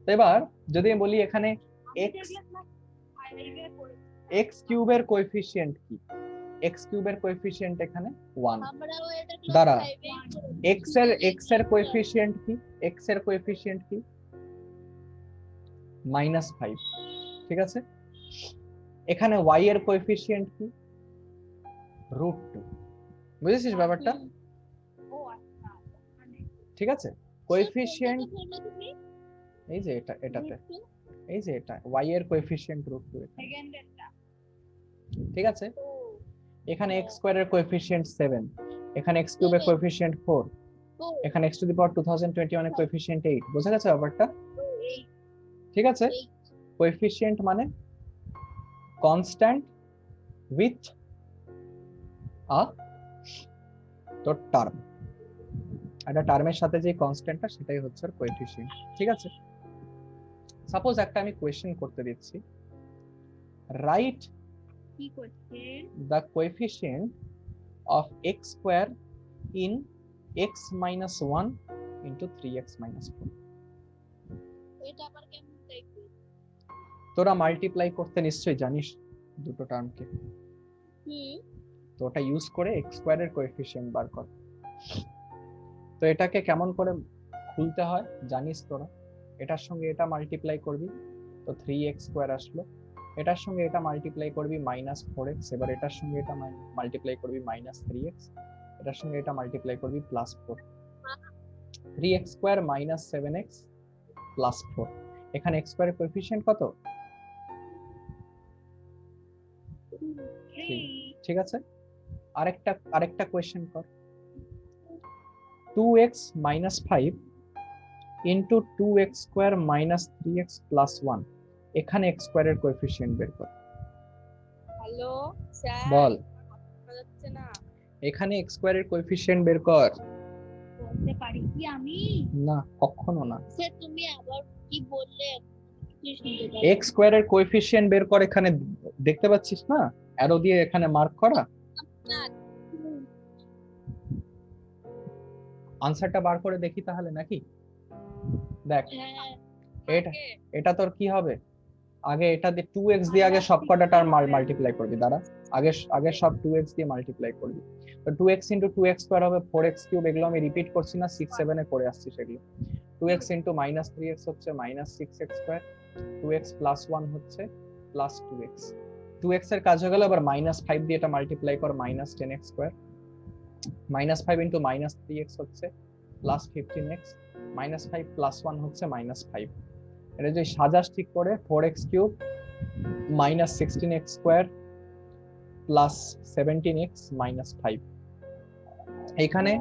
তো এবার যদি আমি বলি এখানে x কিউবের কোএফিশিয়েন্ট কি? x কিউবের কোএফিশিয়েন্ট এখানে 1। আমরাও এটা ক্লাস দাঁড়া, 5 এ x এর কোএফিশিয়েন্ট কি? x এর কোএফিশিয়েন্ট কি? -5। ঠিক আছে? এখানে y এর কোএফিশিয়েন্ট কি? √2। বুঝেছিস ব্যাপারটা? ও আচ্ছা, ঠিক আছে? কোএফিশিয়েন্ট বললে তুমি এই যে এটাতে, এই যে এটা y এর কোএফিশিয়েন্ট √2 এটা। সেকেন্ডেরটা ঠিক আছে? এখানে x স্কয়ারের কোএফিশিয়েন্ট 7, এখানে x কিউবের কোএফিশিয়েন্ট 4, এখানে x টু দি পাওয়ার 2021 এর কোএফিশিয়েন্ট 8। বোঝা গেছে ব্যাপারটা? ঠিক আছে? কোএফিশিয়েন্ট মানে কনস্ট্যান্ট উইথ আ তোর টার্ম। একটা টার্মের সাথে যে কনস্ট্যান্টটা সেটাই হচ্ছে ওর কোএফিশিয়েন্ট। ঠিক আছে? সাপোজ একটা আমি কোয়েশ্চেন করতে দিচ্ছি, রাইট কি করছে? the coefficient of x square in x minus 1 into 3x minus 4. এটা আবার কেমন টাইপের? তোরা মাল্টিপ্লাই করতে নিশ্চয়ই জানিস দুটো টার্মকে, তো ওটা ইউজ করে x স্কয়ার এর কোএফিশিয়েন্ট বার কর। তো এটাকে কেমন করে খুলতে হয় জানিস তোরা? এটার সঙ্গে এটা মাল্টিপ্লাই করবি, তো 3x স্কোয়ার আসলো। এটার সঙ্গে এটা মাল্টিপ্লাই করবি -4x, এবার এটার সঙ্গে এটা মাল্টিপ্লাই করবি -3x, এটার সঙ্গে এটা মাল্টিপ্লাই করবি +4। 3x square -7x +4। এখানে x স্কোয়ারের কোএফিসিয়েন্ট কত? 3। ঠিক আছে, আরেকটা কোয়েশ্চেন কর। 2x - 5 into 2x square -3x + 1, এখানে x স্কোয়ারের কোএফিসিয়েন্ট বের কর। হ্যালো স্যার, বল, শোনা যাচ্ছে না? এখানে x স্কোয়ারের কোএফিসিয়েন্ট বের কর। বলতে পারি কি আমি? না, কখনো না। স্যার তুমি আবার কি বললে? কিছুই শুনতে পাই x স্কোয়ারের কোএফিসিয়েন্ট বের কর, এখানে দেখতে পাচ্ছিস না অ্যারো দিয়ে এখানে মার্ক করা? না। আনসারটা বার করে দেখি তাহলে নাকি। দেখ, হ্যাঁ, এটা তোর কি হবে, আগে এটা দিয়ে 2x দিয়ে আগে সব কটা টার্ম মাল্টিপ্লাই করবি। দাঁড়া, আগে সব 2x দিয়ে মাল্টিপ্লাই করবি। তো 2x ইনটু 2x স্কয়ার হবে 4x কিউব, এগুলো আমি রিপিট করছি না, 6 7 এ পড়ে আসছি সেগুলো। 2x ইনটু -3x হচ্ছে -6x স্কয়ার, 2x প্লাস 1 হচ্ছে প্লাস 2x। 2x এর কাজ হয়ে গেল, এবার -5 দিয়ে এটা মাল্টিপ্লাই কর, -10x স্কয়ার। -5 ইনটু -3x হচ্ছে +15x, -5 প্লাস 1 হচ্ছে -5। এটা যদি সাজাস ঠিক করে 4x cube -16x square plus 17x -5, এখানে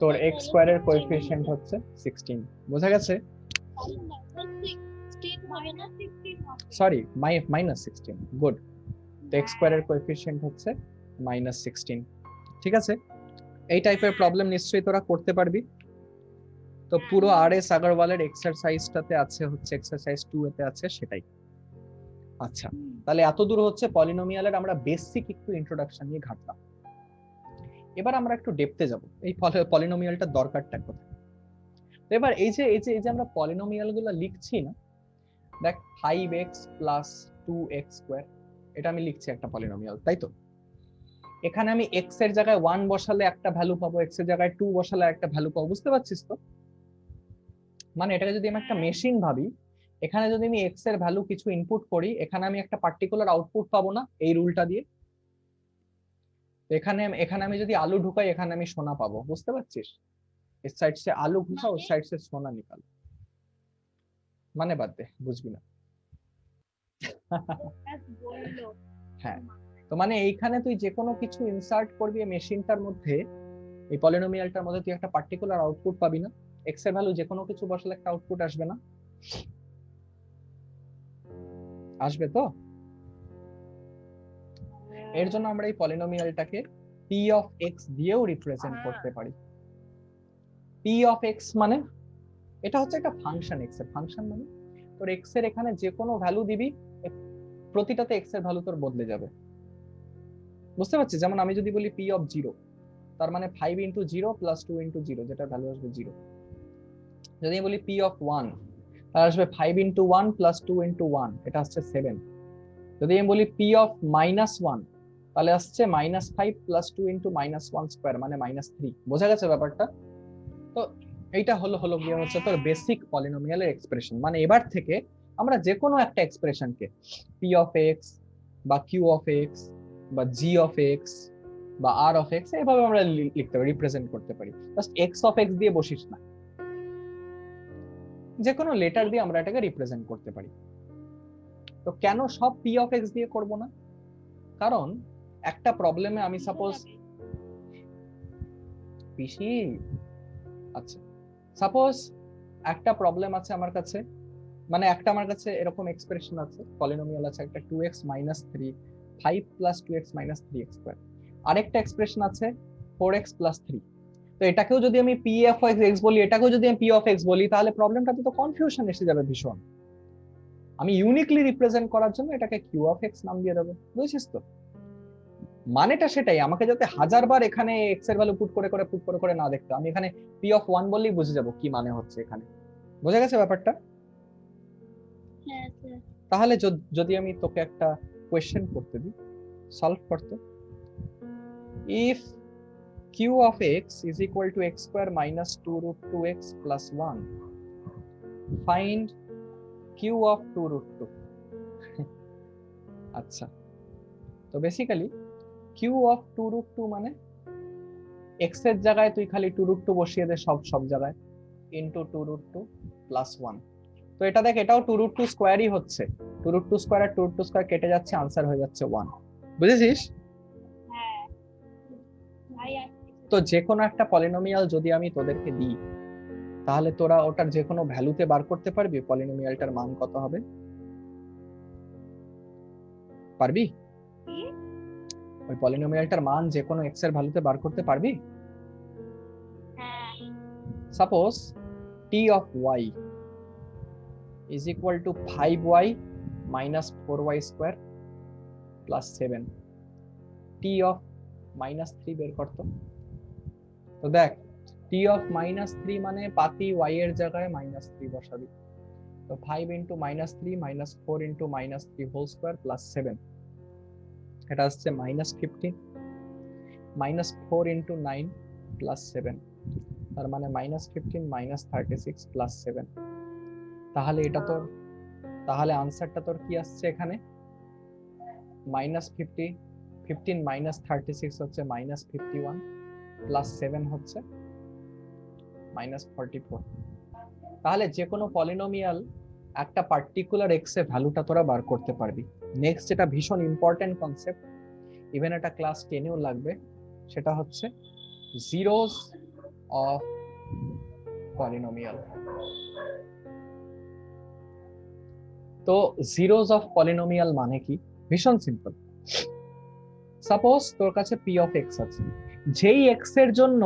তোর x স্কয়ারের কোএফিসিয়েন্ট হচ্ছে 16। বোঝা গেছে? সরি, -16। গুড। তো x স্কয়ারের কোএফিসিয়েন্ট হচ্ছে -16। ঠিক আছে, এই টাইপের প্রবলেম নিশ্চয়ই তোরা করতে পারবি। তো পুরো RS আগরওয়ালের এক্সারসাইজটাতে আছে, হচ্ছে এক্সারসাইজ 2 এতে আছে সেটাই। আচ্ছা, তাহলে এত দূর হচ্ছে পলিনোমিয়ালের আমরা বেসিক একটু ইন্ট্রোডাকশন নিয়ে ঘাটলাম। এবার আমরা একটু ডেপথে যাব, এই পলিনোমিয়ালটার দরকারটা কোথায়। তো এবার এই যে আমরা পলিনোমিয়াল গুলো লিখছি না, দেখ 5x + 2x স্কয়ার, এটা আমি লিখছি একটা পলিনোমিয়াল, তাই তো? এখানে আমি x এর জায়গায় 1 বসালে একটা ভ্যালু পাবো, x এর জায়গায় 2 বসালে একটা ভ্যালু পাবো, বুঝতে পারছিস তো? মানে এটাকে যদি আমি একটা মেশিন ভাবি, এখানে যদি আমি x এর ভ্যালু কিছু ইনপুট করি, এখানে আমি একটা পার্টিকুলার আউটপুট পাবো না এই রুলটা দিয়ে? এখানে আমি যদি আলু ঢুকাই, এখানে আমি সোনা পাবো, বুঝতে পারছিস? इस साइड से आलू घुसा, उस साइड से सोना निकालो, মানে বাদ দে, বুঝবি না। হ্যাঁ, তো মানে এইখানে তুই যে কোনো কিছু ইনসার্ট করবি এই মেশিনটার মধ্যে, এই পলিনোমিয়ালটার মধ্যে, তুই একটা পার্টিকুলার আউটপুট পাবি না? x এর ভ্যালু যে কোনো কিছু বসালে একটা আউটপুট আসবে না? আসবে তো? এর জন্য আমরা এই পলিনোমিয়ালটাকে p of x দিয়েও রিপ্রেজেন্ট করতে পারি। p of x মানে এটা হচ্ছে একটা ফাংশন, x এর ফাংশন মানে তোর x এর এখানে যে কোনো ভ্যালু দিবি, প্রতিটাতে x এর ভ্যালু তোর বদলে যাবে, বুঝতে পারছিস? যেমন আমি যদি বলি p of 0, তার মানে 5 × 0 + 2 × 0, যেটা ভ্যালু আসবে 0। যদি আমি বলি p of 1, তাহলে আসবে 5 × 1 + 2 × 1, এটা আসছে 7। যদি আমি বলি p of -1, তাহলে আসছে -5 + 2 × -1 স্কয়ার, মানে -3। বোঝা গেছে ব্যাপারটা? তো এইটা হলো গিয়ে হচ্ছে তোর বেসিক পলিনোমিয়ালের এক্সপ্রেশন। মানে এবার থেকে আমরা যে কোনো একটা এক্সপ্রেশনকে p of x বা q of x বা g of x বা r of x এভাবে আমরা লিখতে পারি, রিপ্রেজেন্ট করতে পারি। জাস্ট x of x দিয়ে বসিস না, যে কোনো লেটার দিয়ে আমরা এটাকে রিপ্রেজেন্ট করতে পারি। তো কেন সব p of x দিয়ে করব না? কারণ একটা প্রবলেমে আমি সাপোজ পিসি, আচ্ছা সাপোজ একটা প্রবলেম আছে আমার কাছে, মানে আমার কাছে এরকম এক্সপ্রেশন আছে, পলিনোমিয়াল আছে একটা 2x - 3 5 + 2x - 3x স্কয়ার, আরেকটা এক্সপ্রেশন আছে 4x + 3। তো এটাকেও যদি আমি p of x বলি, এটাকেও যদি আমি p of x বলি, তাহলে প্রবলেমটাতে তো কনফিউশন এসে যাবে ভীষণ। আমি ইউনিকলি রিপ্রেজেন্ট করার জন্য এটাকে q of x নাম দিয়ে দেবো, বুঝছিস তো? মানেটা সেটাই, আমাকে যাতে হাজারবার এখানে x এর ভ্যালু পুট করে না দেখতে, আমি এখানে p of 1 বললেই বুঝে যাব কি মানে হচ্ছে এখানে। বোঝা গেছে ব্যাপারটা? হ্যাঁ স্যার। তাহলে যদি আমি তোকে একটা কোয়েশ্চেন করতে দিই, সলভ করতে, if q of x is equal to x square minus 2 root 2x plus 1, find Q of 2√2। আচ্ছা, তো বেসিক্যালি কিউ অফ 2√2 মানে এক্স এর জায়গায় তুই খালি 2√2 বসিয়ে দে সব জায়গায়, ইনটু 2√2 প্লাস 1। তো এটা দেখ, এটাও 2√2 স্কয়ারই হচ্ছে, 2√2 স্কয়ার আর 2√2 স্কয়ার কেটে যাচ্ছে, আনসার হয়ে যাচ্ছে 1। বুঝেছিস? হ্যাঁ ভাই আসছে। তো যে কোনো একটা পলিনোমিয়াল যদি আমি তোদেরকে দিই, তাহলে তোরা ওটার যে কোনো ভ্যালুতে বার করতে পারবি পলিনোমিয়ালটার মান কত হবে? পারবি? কি? ওই পলিনোমিয়ালটার মান যে কোনো এক্স এর ভ্যালুতে বার করতে পারবি? হ্যাঁ suppose T of Y is equal to 5y minus 4y square plus 7। T of -3 বের করতো। তো দেখ, টি অফ -3 মানে পাতি y এর জায়গায় -3 বসাবি। তো 5 into -3 minus 4 into -3 whole square plus 7, এটা আসছে -15 মাইনাস 4 ইন্টু 9 প্লাস 7, তার মানে -15 -36 প্লাস 7। তাহলে এটা তোর, তাহলে আনসারটা তোর কি আসছে এখানে? -50, 15 -36 হচ্ছে -51 প্লাস 7 হচ্ছে -44। তাহলে যে কোনো পলিনোমিয়াল একটা পার্টিকুলার এক্স এর ভ্যালুটা তোরা বার করতে পারবি। নেক্সট যেটা ভীষণ ইম্পর্টেন্ট কনসেপ্ট, ইভেন এটা ক্লাস 10এও লাগবে, সেটা হচ্ছে জিরোস অফ পলিনোমিয়াল। তো জিরোস অফ পলিনোমিয়াল মানে কি? ভীষণ সিম্পল। সাপোজ তোর কাছে পি অফ এক্স আছে, যেই এক্স এর জন্য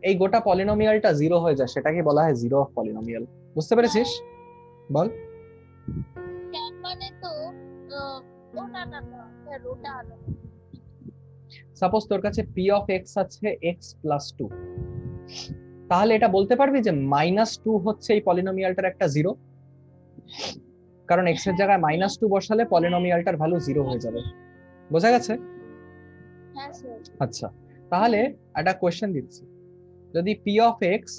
এই গোটা পলিনোমিয়ালটা জিরো হয়ে যায় সেটাকে বলা হয় জিরো অফ পলিনোমিয়াল। বুঝতে পেরেছিস? বল। তার মানে তো ওটা না, স্যার ওটা আলাদা। সাপোজ তোর কাছে পি অফ এক্স আছে এক্স প্লাস 2, তাহলে এটা বলতে পারবি যে -2 হচ্ছে এই পলিনোমিয়ালটার একটা জিরো, কারণ এক্স এর জায়গায় -2 বসালে পলিনোমিয়ালটার ভ্যালু জিরো হয়ে যাবে। বোঝা গেছে? হ্যাঁ স্যার। আচ্ছা, তাহলে একটা কোয়েশ্চেন দিচ্ছি, যদি P of x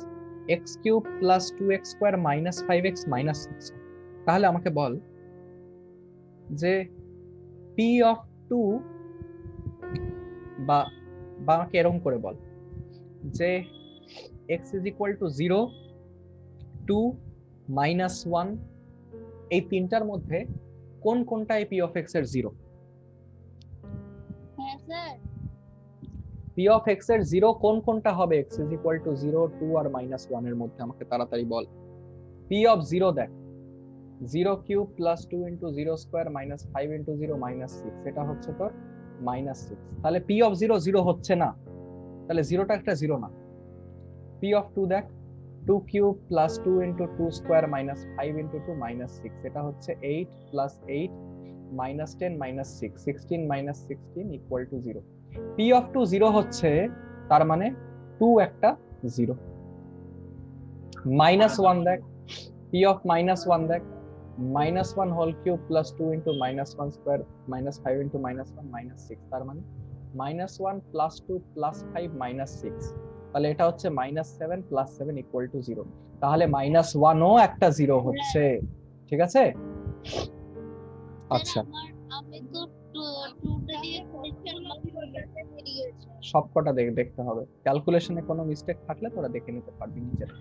x cube plus 2x square minus 5x minus 6, তাহলে আমাকে বল যে পি অফ 2 বা আমাকে এরকম করে বল যে x ইজ ইকুয়াল টু 0, 2, -1, এই তিনটার মধ্যে কোন কোনটা পি অফ এক্স এর জিরো? হ্যাঁ স্যার। পি অফ এক্স এর জিরো কোন কোনটা হবে x ইজ ইকুয়াল টু 0, 2 আর -1 এর মধ্যে? আমাকে তাড়াতাড়ি বল। পি অফ 0 দেখ, 0 cube plus 2 into 0 square minus 5 into 0 -6, এটা হচ্ছে তোর -6। তাহলে পি অফ 0 0 হচ্ছে না, তাহলে জিরোটা একটা জিরো না। পি অফ 2 দেখ, 2 cube plus 2 into 2 square minus 5 into 2 -6, এটা হচ্ছে 8 plus 8 -10 -6, 16 -16 equal to 0। P of 2 0 হচ্ছে, তার মানে 2 একটা 0। -1 দেখ, পি অফ -1 দেখ, -1 whole cube plus 2 into -1 square minus 5 into -1 -6, তার মানে -1 প্লাস 2 প্লাস 5 -6, তাহলে এটা হচ্ছে -7 প্লাস 7 ইকুয়াল টু 0। তাহলে -1 ও একটা 0 হচ্ছে। ঠিক আছে? আচ্ছা, আমি তো 2টা দিয়ে করেছি, মাল্টিপ্লিকেশন বেরিয়েছে। সবকটা দেখতে হবে, ক্যালকুলেশনে কোনো মিস্টেক থাকলে তোরা দেখে নিতে পারবি নিজেরা।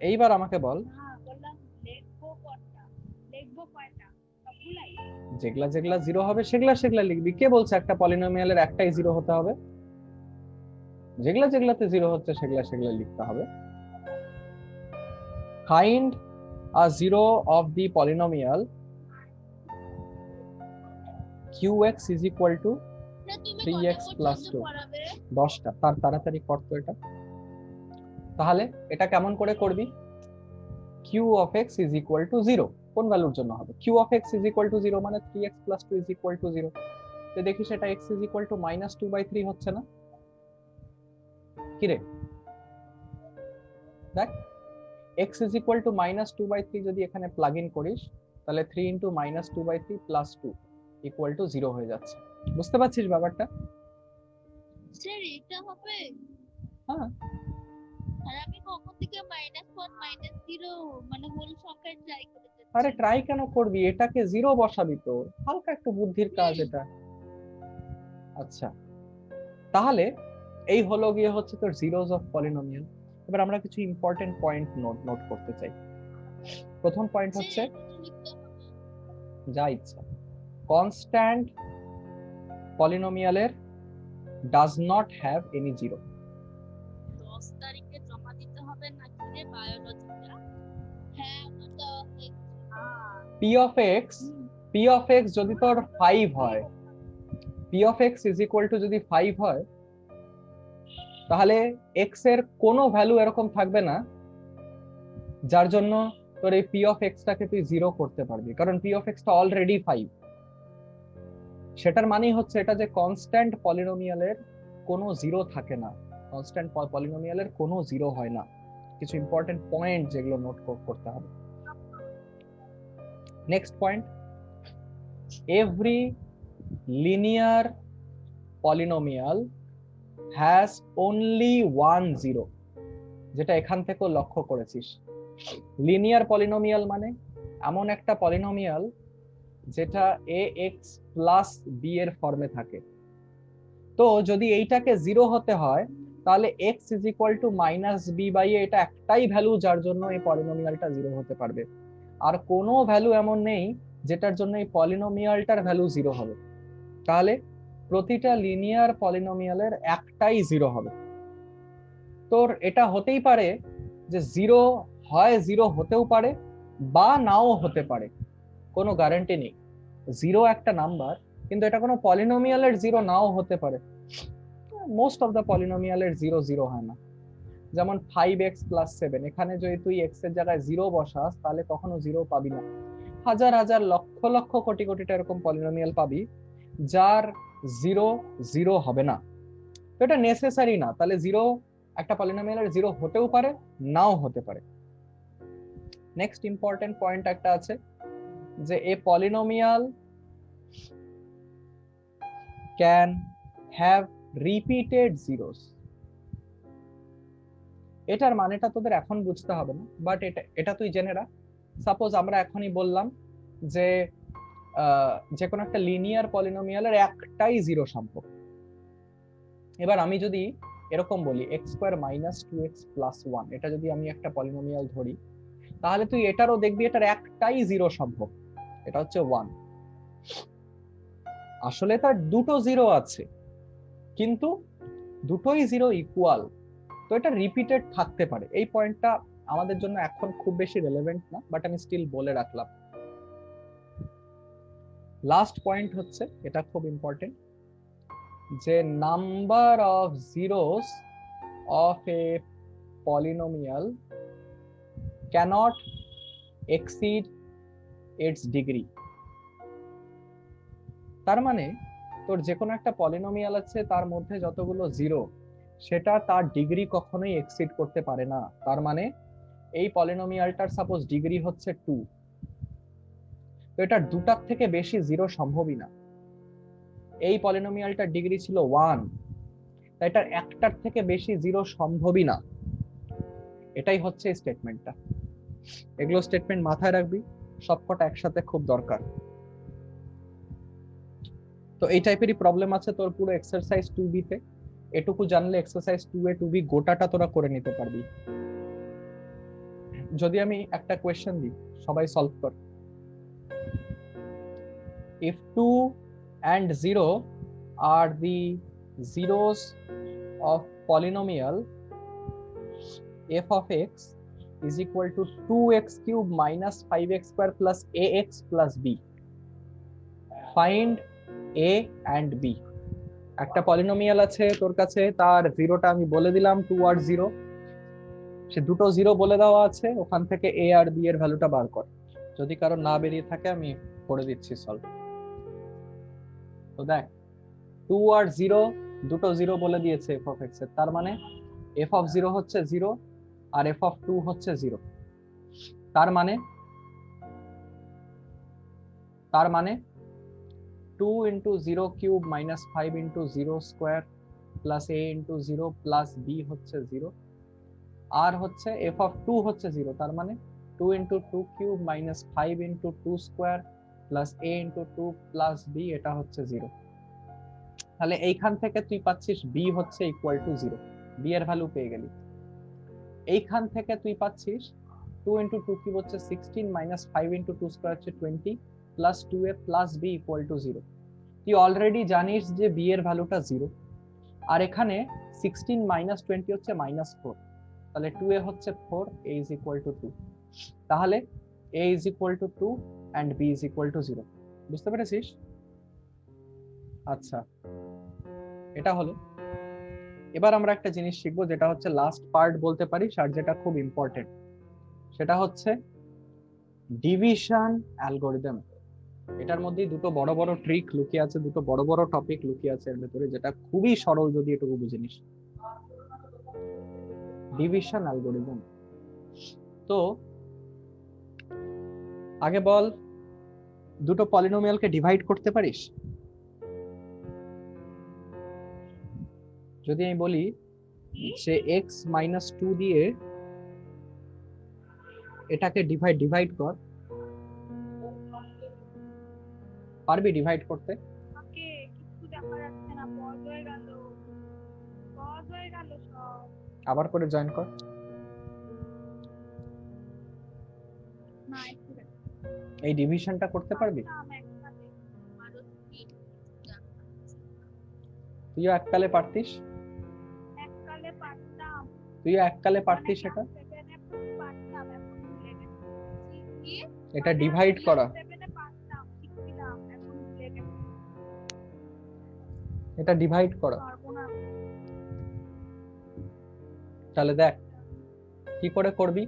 এইবার আমাকে বল, হ্যাঁ বললাম লিখবো কয়টা, লিখবো কয়টা সবগুলাই? যেগুলা যেগুলা জিরো হবে সেগুলা লিখবি। কে বলছে একটা পলিনোমিয়ালের একটাই জিরো হতে হবে? যেগুলা যেগুলাতে জিরো হচ্ছে সেগুলা লিখতে হবে। Find a zero of the polynomial qx is equal to 3x plus 2। 10টা, তার তাড়াতাড়ি করতো এটা। তাহলে এটা কেমন করে করবি? q of x is equal to 0 কোন ভ্যালুর জন্য হবে? q of x is equal to 0 মানে 3x plus 2 is equal to 0। তো দেখি সেটা x is equal to -2/3 হচ্ছে না? কি রে দেখ, x is equal to -2/3 যদি এখানে প্লাগ ইন করিস, তাহলে 3 into -2/3 plus 2 equal to 0 হয়ে যাচ্ছে। বুঝতে পারছিস ব্যাপারটা? স্যার এটা হবে? হ্যাঁ, স্যার আমি কখন থেকে -1 -0 মানে হোল সংখ্যায় ট্রাই করে আরে যাচ্ছি। ট্রাই কেন করবি, এটাকে জিরো বসাবি তো, হালকা একটু বুদ্ধির কাজ এটা। আচ্ছা, তাহলে এই হলো গিয়ে হচ্ছে তোর জিরোস অফ পলিনোমিয়াল। এবার আমরা কিছু ইম্পর্টেন্ট পয়েন্ট নোট করতে চাই। প্রথম পয়েন্ট হচ্ছে, যা ইচ্ছা, কনস্ট্যান্ট পলিনোমিয়ালের does not have any zero. 10 তারিখে জমা দিতে হবে নাকি রে বায়োলজিটা? হ্যাঁ আমার দেওয়া হয়েছে। পি অফ এক্স যদি তোর 5 হয়, P of x is equal two যদি 5 হয়, তাহলে এক্স এর কোনো ভ্যালু এরকম থাকবে না যার জন্য তোর এই পি অফ এক্সটাকে তুই জিরো করতে পারবি, কারণ পি অফ এক্সটা অলরেডি 5। সেটার মানেই হচ্ছে এটা যে কনস্ট্যান্ট পলিনোমিয়ালের কোনো জিরো থাকে না, কনস্ট্যান্ট পলিনোমিয়ালের কোনো জিরো হয় না। কিছু ইম্পর্টেন্ট পয়েন্ট যেগুলো নোট করতে হবে। Next point, every linear polynomial has only one zero, যেটা এখান থেকেও লক্ষ্য করেছিস। লিনিয়ার পলিনোমিয়াল মানে এমন একটা পলিনোমিয়াল যেটা এ এক্স প্লাস বি এর ফর্মে থাকে। তো যদি এইটাকে জিরো হতে হয়, তাহলে x is equal to minus b by a, এটা একটাই ভ্যালু যার জন্য এই পলিনোমিয়ালটা জিরো হতে পারবে। আর কোনো ভ্যালু এমন নেই যেটার জন্য এই পলিনোমিয়ালটার ভ্যালু জিরো হবে। তাহলে প্রতিটা লিনিয়ার পলিনোমিয়ালের একটাই জিরো হবে। তোর এটা হতেই পারে যে জিরো হয়, জিরো হতেও পারে বা নাও হতে পারে, কোনো গ্যারান্টি নেই। জিরো একটা নাম্বার, কিন্তু এটা কোনো পলিনোমিয়ালের জিরো নাও হতে পারে। মোস্ট অফ দ্য পলিনোমিয়ালের জিরো জিরো হয় না। যেমন 5x + 7, এখানে যদি তুই x এর জায়গায় জিরো বসাস তাহলে কখনো জিরো পাবি না। হাজার হাজার লক্ষ লক্ষ কোটি কোটিটা এরকম পলিনোমিয়াল পাবি যার জিরো জিরো হবে না। তো এটা নেসেসারি না, তাহলে জিরো একটা পলিনোমিয়ালের জিরো হতেও পারে, নাও হতে পারে। নেক্সট ইম্পর্টেন্ট পয়েন্ট একটা আছে যে a polynomial can have repeated zeros. এটার মানেটা তোদের এখন বুঝতে হবে না, বাট এটা তুই জেনে রাখ। সাপোজ আমরা এখনই বললাম যে যে কোনো একটা লিনিয়ার পলিনোমিয়ালের একটাই জিরো সম্ভব। এবার আমি যদি এরকম বলি x² - 2x + 1, এটা যদি আমি একটা পলিনোমিয়াল ধরি, তাহলে তুই এটারও দেখবি এটার একটাই জিরো সম্ভব, এটা হচ্ছে 1। আসলে তার দুটো জিরো আছে, কিন্তু দুটোই জিরো ইকুয়াল, তো এটা রিপিটেড থাকতে পারে। এই পয়েন্টটা আমাদের জন্য এখন খুব বেশি রেলেভেন্ট না, বাট আমি স্টিল বলে রাখলাম। লাস্ট পয়েন্ট হচ্ছে, এটা খুব ইম্পর্টেন্ট, যে number of zeros of a polynomial cannot exceed its degree. তার মানে তোর যে কোনো একটা পলিনোমিয়াল আছে, তার মধ্যে যতগুলো জিরো, সেটা তার ডিগ্রি কখনোই এক্সিড করতে পারে না। তার মানে এই পলিনোমিয়ালটার সাপোজ ডিগ্রি হচ্ছে 2, তো এটা দুটার থেকে বেশি জিরো সম্ভবই না। এই পলিনোমিয়ালটার ডিগ্রি ছিল 1, তাই এটার একটার থেকে বেশি জিরো সম্ভবই না। এটাই হচ্ছে স্টেটমেন্টটা। এগুলো স্টেটমেন্ট মাথায় রাখবি, সবকটা একসাথে খুব দরকার। তো এই টাইপেরই প্রবলেম আছে তোর পুরো এক্সারসাইজ 2B তে। এটুকু জানলে এক্সারসাইজ 2A 2B গোটাটা তোরা করে নিতে পারবি। যদি আমি একটা কোয়েশ্চেন দিই, সবাই সলভ কর। if 2 and 0 are the zeros of polynomial f of x is equal to 2x³ - 5x² plus ax plus b, find a and b। একটা পলিনোমিয়াল আছে তোর কাছে, তার জিরোটা আমি বলে দিলাম 2 আর 0, সে দুটো জিরো বলে দেওয়া আছে, ওখান থেকে a আর b এর ভ্যালুটা বার কর। যদি কারো না বেরিয়ে থাকে আমি করে দিচ্ছি সলভ। তো দেখ, 2 আর 0 দুটো জিরো বলে দিয়েছে f of x এর, তার মানে f of 0 হচ্ছে 0 আর f of 2 হচ্ছে 0। তার মানে 2 into 0³ - 5 into 0² plus a into 0 plus b হচ্ছে 0। আর হচ্ছে এফ অফ 2 হচ্ছে 0, তার মানে 2 into 2 cube minus 5 into 2 square plus a into 2 plus b, এটা হচ্ছে 0। তাহলে এইখান থেকে তুই পাচ্ছিস b হচ্ছে ইকুয়াল টু 0, b এর ভ্যালু পেয়ে গেলি। এইখান থেকে তুই পাচ্ছিস 2 ইন্টু 2 কিউব হচ্ছে 16 মাইনাস 5 ইন্টু 2 স্কোয়ার হচ্ছে 20 plus 2a plus b equal to 0। তুই অলরেডি জানিস যে b এর ভ্যালুটা 0, আর এখানে 16 মাইনাস 20 হচ্ছে মাইনাস 4, তাহলে 2a হচ্ছে 4, a ইজ ইকুয়াল টু 2। তাহলে a is equal two 2 and b is equal two 0। বুঝতে পেরেছিস? আচ্ছা, এটা হলো। এবার আমরা একটা জিনিস শিখবো, যেটা হচ্ছে লাস্ট পার্ট বলতে পারিস, আর যেটা খুব ইম্পর্টেন্ট, সেটা হচ্ছে ডিভিশন অ্যালগরিদম। এটার মধ্যে দুটো বড় বড় ট্রিক লুকিয়ে আছে, দুটো বড় বড় টপিক লুকিয়ে আছে এর ভেতরে, যেটা খুবই সরল যদি এটুকু বুঝে নিস। ডিভিশন অ্যালগরিদম, তো আগে বল, দুটো পলিনোমিয়ালকে ডিভাইড করতে পারিস? যদি আমি বলি যে x মাইনাস 2 দিয়ে এটাকে ডিভাইড কর, পারবি ডিভাইড করতে? ওকে, কিছু দেখা যাচ্ছে না, পজ হয়ে গেল সব। আবার করে জয়েন কর। না, একটু দেখা এই ডিভিশনটা করতে পারবি? একসাথে। তুইও এককালে পারতিস, এককালে পারতাম, তুইও এককালে পারতিস এটা। সেভেনে পারতাম, এখন ভুলে গেছি। এটা ডিভাইড করা, সেভেনে পারতাম, শিখছিলাম, এখন ভুলে গেছি, এটা ডিভাইড করা। পারবো না। তাহলে দেখ কি করে করবি।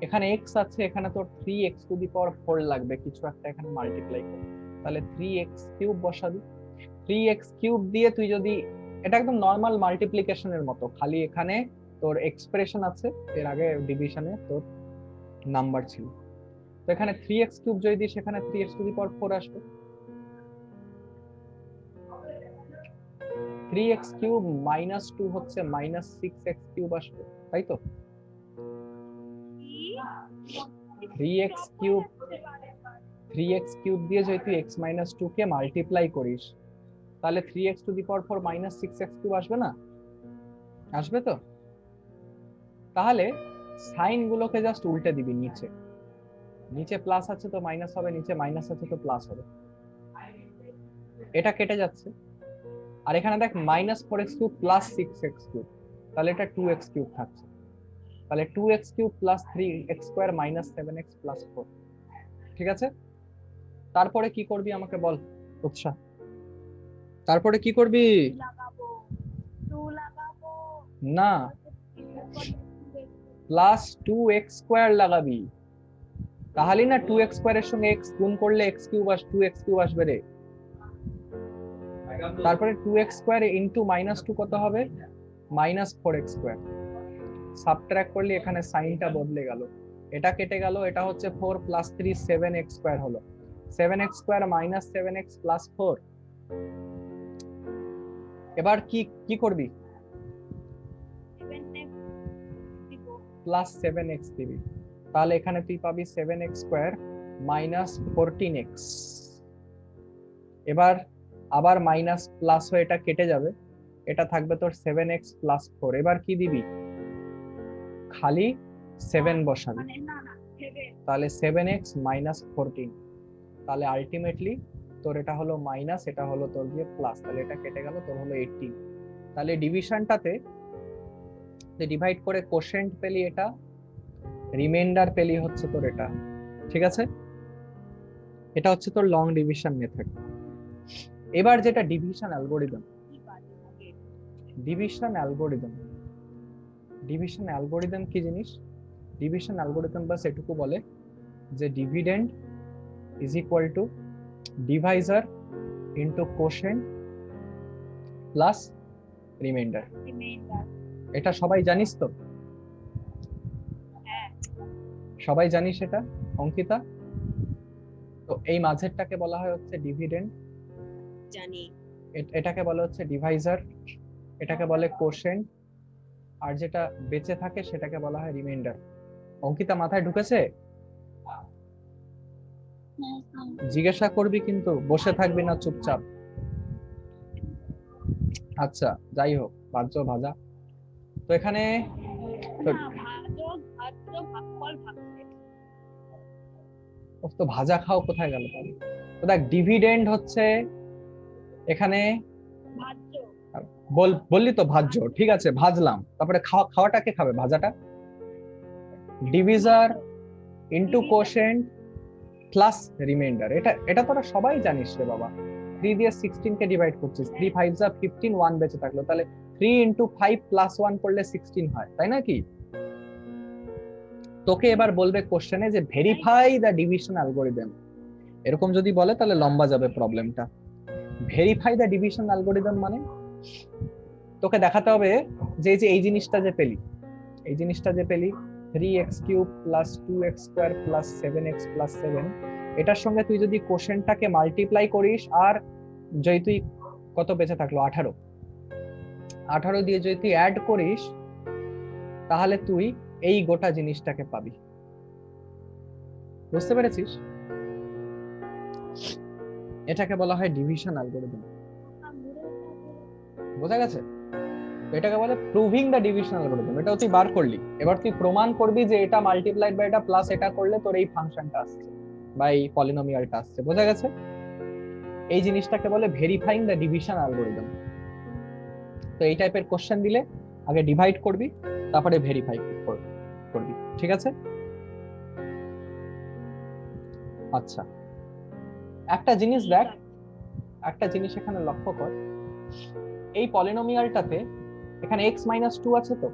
এখানে x আছে, এখানে তোর 3x টু দি পাওয়ার 4 লাগবে, কিছু একটা এখানে মাল্টিপ্লাই কর। তাহলে 3x কিউব বসাবি। 3x কিউব দিয়ে তুই যদি, এটা একদম নরমাল মাল্টিপ্লিকেশনের মতো, খালি এখানে তোর এক্সপ্রেশন আছে, এর আগে ডিভিশনে তোর নাম্বার ছিল। তো এখানে 3x কিউব যদি দিই, সেখানে 3x টু দি পাওয়ার 4 আসবে। 3x কিউব মাইনাস 2 হচ্ছে মাইনাস 6x কিউব আসবে, তাই তো? 3x কিউব দিয়ে যদি তুই x মাইনাস 2 কে মাল্টিপ্লাই করিস, তাহলে 3x two the power 4 minus 6x cube আসবে না? আসবে তো? তাহলে সাইন গুলোকে জাস্ট উল্টে দিবি, নিচে নিচে প্লাস আছে তো মাইনাস হবে, নিচে মাইনাস আছে তো প্লাস হবে, এটা কেটে যাচ্ছে। আর এখানে দেখ minus 4x cube plus 6x cube, তাহলে এটা 2x কিউব থাকছে। তাহলে 2x cube plus 3x square minus 7x plus 4। ঠিক আছে, তারপরে কি করবি আমাকে বল উৎসাহ, তারপরে কি করবি? না, প্লাস 2x স্কয়ার লাগাবি, তাহলে না 2x স্কয়ারের সঙ্গে x গুণ করলে x কিউব 2x কিউব আসবে রে। তারপরে 2x স্কয়ার ইনটু মাইনাস 2 কত হবে? Minus 4x square. সাবট্রাক্ট করলে এখানে সাইনটা বদলে গেল, এটা কেটে গেল, এটা হচ্ছে 4 প্লাস 3 7x স্কয়ার হলো। 7x square minus 7x plus 4। এবার কি করবি? প্লাস 7x দিবি, তাহলে এখানে তুই পাবি 7x স্কয়ার মাইনাস 14x। এবার আবার মাইনাস প্লাস হয়ে এটা কেটে যাবে, এটা থাকবে তোর 7x প্লাস 4। এবার কি দিবি? খালি 7 বসাবি, তাহলে 7x মাইনাস 14। তাহলে আলটিমেটলি তোর এটা হলো মাইনাস, এটা হলো তোর গিয়ে প্লাস, তাহলে এটা কেটে গেল, তোর হলো 18। তাহলে ডিভিশনটাতে ডিভাইড করে কোশেন্ট পেলি, এটা রিমাইন্ডার পেলি হচ্ছে তোর এটা। ঠিক আছে, এটা হচ্ছে তোর লং ডিভিশন মেথড। এবার যেটা ডিভিশন অ্যালগরিদম, ডিভিশন অ্যালগরিদম কি জিনিস? ডিভিশন অ্যালগরিদম বাস এটুকু বলে যে dividend is equal two Deviser into quotient plus reminder. এটা সবাই জানিস তো? সবাই জানিস এটা অঙ্কিতা? তো এই মাঝেরটাকে বলা হয় হচ্ছে ডিভিডেন্ড, জানি। এটাকে বলা হচ্ছে ডিভাইজার, এটাকে বলে কোশেন্ট, আর যেটা বেঁচে থাকে সেটাকে বলা হয় রিমাইন্ডার। অঙ্কিতা মাথায় ঢুকেছে? হ্যাঁ স্যার। জিজ্ঞাসা করবি কিন্তু, বসে থাকবি না চুপচাপ। আচ্ছা যাই হোক, ভাজ্য ভাজা। তো এখানে তো তো ভাজা খাও কোথায় গেল তাহলে? তো দেখ ডিভিডেন্ড হচ্ছে এখানে বললি তো ভাজ্য, ঠিক আছে ভাজলাম, তারপরে খাওয়াটা কে খাবে? ভাজাটা। ডিভিজার ইনটু কোশেন্ট প্লাস রিমাইন্ডার। এটা এটা তোরা সবাই জানিস রে বাবা। 3 দিয়ে 16 কে ডিভাইড করছিস, 3 5 যা 15, 1 বেঁচে থাকলো, তাহলে 3 ইনটু 5 প্লাস 1 করলে 16 হয়, তাই না কি? তোকে এবার বলবে কোশ্চেনে যে ভেরিফাই দ্য ডিভিশন অ্যালগরিদম। এরকম যদি বলে তাহলে লম্বা যাবে প্রবলেমটা। ভেরিফাই দ্য ডিভিশন অ্যালগরিদম মানে তোকে দেখাতে হবে যে এই জিনিসটা যে পেলি, এই জিনিসটা যে পেলি 3x³ plus 2x² plus 7x plus 7, এটার সঙ্গে তুই যদি কোশ্চেনটাকে মাল্টিপ্লাই করিস, আর যদি তুই কত বেঁচে থাকলো 18 দিয়ে যদি তুই অ্যাড করিস, তাহলে তুই এই গোটা জিনিসটাকে পাবি। বুঝতে পেরেছিস? এটাকে বলা হয় ডিভিশন অ্যালগরিদম। বোঝা গেছে? এটাকে বলে প্রুভিং দ্য ডিভিশন অ্যালগরিদম। এটাও তুই বার করলি, এবার তুই প্রমাণ করবি যে এটা মাল্টিপ্লাইড বাই এটা প্লাস এটা করলে তোর এই ফাংশনটা আসছে বা এই পলিনোমিয়ালটা আসছে। বোঝা গেছে? এই জিনিসটাকে বলে ভেরিফাইং দ্য ডিভিশন অ্যালগরিদম। তো এই টাইপের কোশ্চেন দিলে আগে ডিভাইড করবি, তারপরে ভেরিফাই করবি, ঠিক আছে? আচ্ছা একটা জিনিস দেখ, একটা জিনিস এখানে লক্ষ্য কর, এই পলিনোমিয়ালটাতে এখানে x - 2 আছে, তো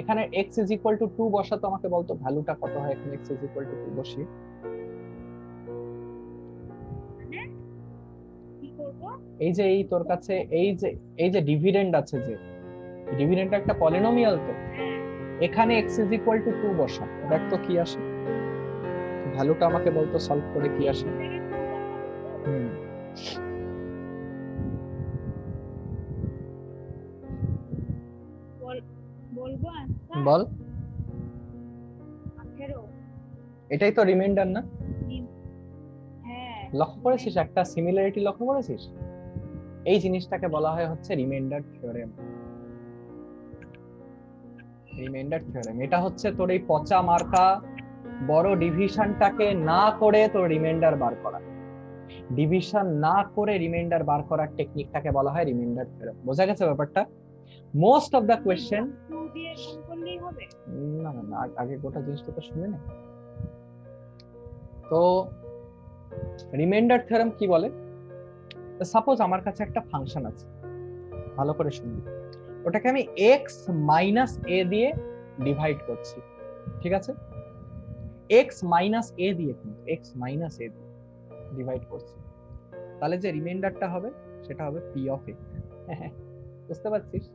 এখানে x = 2 বসাতো। আমাকে বলতো ভ্যালুটা কত হয় এখানে x = 2 বসিয়ে? এই যে এই তোর কাছে এই যে ডিভিডেন্ড আছে, যে ডিভিডেন্ডটা একটা পলিনোমিয়াল, তো এখানে x = 2 বসা, দেখ তো কি আসে ভ্যালুটা। আমাকে বলতো সলভ করে কি আসে। বল। এটাই তো রিমাইন্ডার না? লক্ষ্য করেছিস একটা সিমিলারিটি লক্ষ্য করেছিস? এই জিনিসটাকে বলা হয় হচ্ছে রিমাইন্ডার থিওরেম। রিমাইন্ডার থিওরেম এটা হচ্ছে তোর এই পচা মার্কা বড় ডিভিশনটাকে না করে তোর রিমাইন্ডার বার করা। ডিভিশন না করে রিমাইন্ডার বার করার টেকনিকটাকে বলা হয় রিমাইন্ডার থিওরেম। বোঝা গেছে ব্যাপারটা? মোস্ট অফ দা কোয়েশ্চেন না না আগে গোটা জিনিসটা তো শুনে নে। তো রিমাইন্ডার থিওরেম কি বলে? সাপোজ আমার কাছে একটা ফাংশন আছে, ভালো করে শুনবি, ওটাকে আমি x - a দিয়ে ডিভাইড করছি, ঠিক আছে? x - a দিয়ে, কিন্তু x - a দিয়ে ডিভাইড করছি, তাহলে যে রিমাইন্ডারটা হবে সেটা হবে p of a। বুঝতে পারছিস?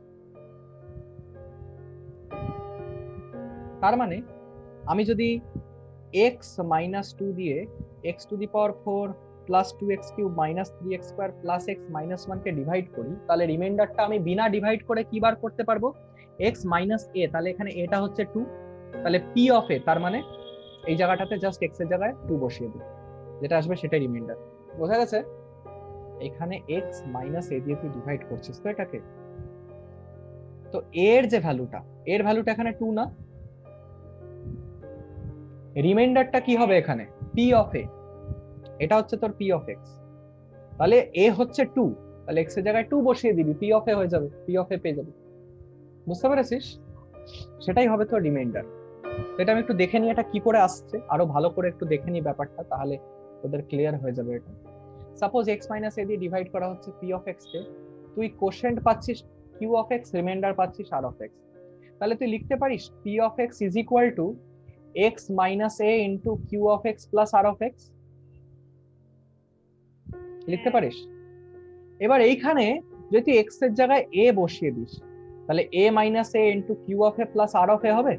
তার মানে আমি যদি x - 2 দিয়ে x⁴ plus 2x³ minus 3x² plus x - 1 কে ডিভাইড করি, তাহলে রিমাইন্ডারটা আমি বিনা ডিভাইড করে কি বার করতে পারবো? x - a, তাহলে এখানে এটা হচ্ছে 2, তাহলে p of a, তার মানে এই জায়গাটাতে জাস্ট x এর জায়গায় 2 বসিয়ে দিই, যেটা আসবে সেটাই রিমাইন্ডার। বোঝা গেছে? এখানে x - a দিয়ে তুই ডিভাইড করছিস তো এটাকে, তো এর যে ভ্যালুটা, এর ভ্যালুটা এখানে 2 না? রিমাইন্ডারটা কি হবে এখানে? p of a, এটা হচ্ছে তোর p of x, তাহলে a হচ্ছে 2, তাহলে x এর জায়গায় 2 বসিয়ে দিবি, p of a হয়ে যাবে, p of a পেয়ে যাবে। বুঝতে পেরেছিস? সেটাই হবে তোর রিমাইন্ডার। এটা আমি একটু দেখে নিই এটা কি করে আসছে, আরো ভালো করে একটু দেখে নিই ব্যাপারটা, তাহলে তোদের ক্লিয়ার হয়ে যাবে এটা। সাপোজ x - a দিয়ে ডিভাইড করা হচ্ছে p of x কে, তুই কোশ্চেন্ট পাচ্ছিস q of x, রিমাইন্ডার পাচ্ছিস r of x, তাহলে তুই লিখতে পারিস p of x = x - a into q of x plus r of x, লিখতে পারিস? এবার এইখানে যদি x এর জায়গায় a বসিয়ে দিস, তাহলে a - a into q of a plus r of a হবে।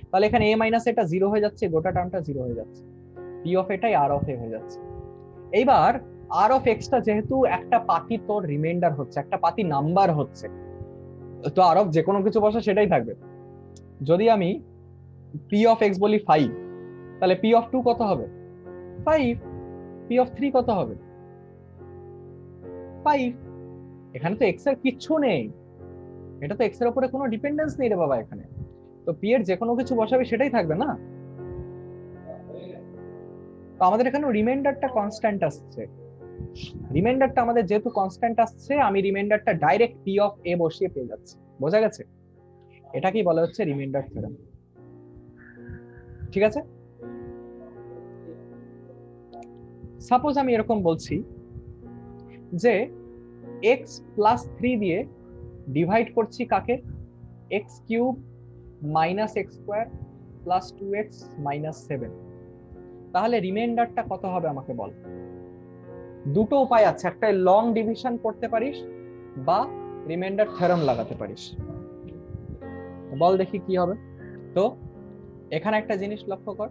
তাহলে এখানে a - এটা 0 হয়ে যাচ্ছে, গোটা টার্মটা 0 হয়ে যাচ্ছে, p of এটাই r of a হয়ে যাচ্ছে। এইবার আর অফ এক্স টা যেহেতু একটা পাতি তোর রিমাইন্ডার হচ্ছে, একটা পাতি নাম্বার হচ্ছে, তো আর অফ যে কোনো কিছু বসা সেটাই থাকবে। যদি আমি পি অফ এক্স বলি 5, তাহলে পি অফ 2 কত হবে? 5। পি অফ 3 কত হবে? 5। এখানে তো এক্স এর কিচ্ছু নেই, এটা তো এক্স এর উপরে কোনো ডিপেন্ডেন্স নেই রে বাবা এখানে, তো পি এর যে কোনো কিছু বসাবে সেটাই থাকবে না। তো আমাদের এখানে রিমাইন্ডারটা কনস্ট্যান্ট আসছে, রিমাইন্ডারটা আমাদের যেহেতু কনস্ট্যান্ট আসছে, আমি রিমাইন্ডারটা ডাইরেক্ট পি অফ এ বসিয়ে পেয়ে যাচ্ছি। বোঝা গেছে? এটা কি বলা হচ্ছে রিমাইন্ডার থিওরেম। ঠিক আছে, সাপোজ আমি এরকম বলছি যে এক্স প্লাস 3 দিয়ে ডিভাইড করছি কাকে? X cube minus x square plus 2x minus 7। তাহলে রিমাইন্ডারটা কত হবে আমাকে বল। দুটো উপায় আছে, একটা লং ডিভিশন করতে পারিস বা রিমাইন্ডার থিওরেম লাগাতে পারিস। বল দেখি কি হবে। তো এখানে একটা জিনিস লক্ষ্য কর,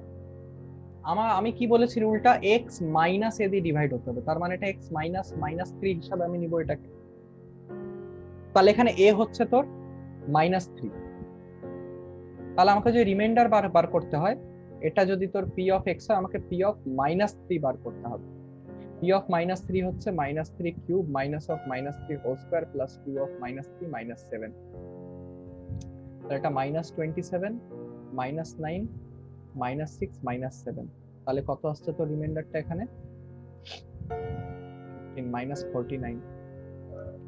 আমি কি বলেছি রুলটা, এক্স মাইনাস এ দিয়ে ডিভাইড হতে হবে, তার মানে এটা এক্স মাইনাস মাইনাস 3 হিসাবে আমি নিব এটাকে। তাহলে এখানে এ হচ্ছে তোর -3। তাহলে আমাকে যদি রিমাইন্ডার বার করতে হয়, এটা যদি তোর পি অফ এক্স হয়, আমাকে পি অফ -3 বার করতে হবে। পি অফ -3 হচ্ছে -3 cube minus of -3 whole square plus 2 of -3 -7। তাহলে এটা -27 -9 -6 -7। তাহলে কত আসছে তোর রিমাইন্ডারটা এখানে? -49।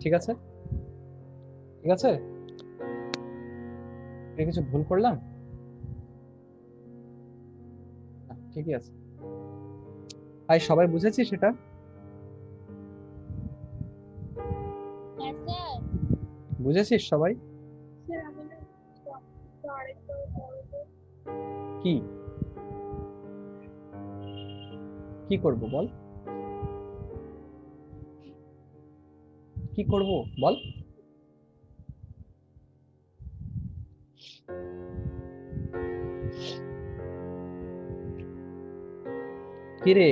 ঠিক আছে, ঠিক আছে, কিছু ভুল করলাম? ঠিকই আছে ভাই, সবাই বুঝেছি সেটা? হ্যাঁ স্যার। বুঝেছিস সবাই? স্যার আমি না আরেকবার বলবো। কি কি করব বল, কি করব বল? কি রে?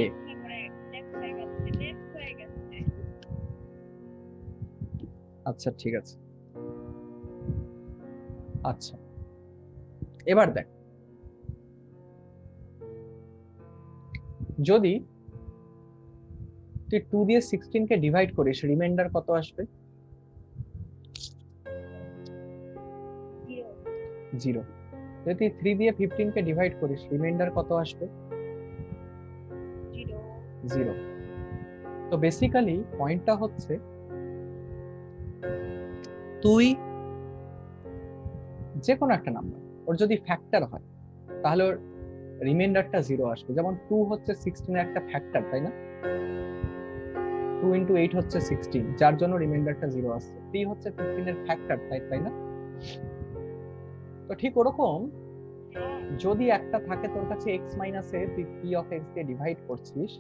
আচ্ছা ঠিক আছে, আচ্ছা এবার দেখ, যদি তুই 2 দিয়ে 16 কে ডিভাইড করিস, রিমাইন্ডার কত আসবে? 0। যদি তুই 3 দিয়ে 15 কে ডিভাইড করিস, রিমাইন্ডার কত আসবে? 0। তো বেসিক্যালি পয়েন্টটা হচ্ছে, তুই যে কোনো একটা নাম্বার ওর যদি ফ্যাক্টর হয় তাহলে ওর রিমাইন্ডারটা 0 আসবে। যেমন 2 হচ্ছে 16 এর একটা ফ্যাক্টর, তাই না? 2 × 8 হচ্ছে 16, যার জন্য রিমাইন্ডারটা 0 আসছে। 3 হচ্ছে 15 এর ফ্যাক্টর, তাই না? তো ঠিক ওরকম যদি একটা থাকে তোর কাছে x মাইনাস এ, তুই p অফ x দিয়ে ডিভাইড করছিস,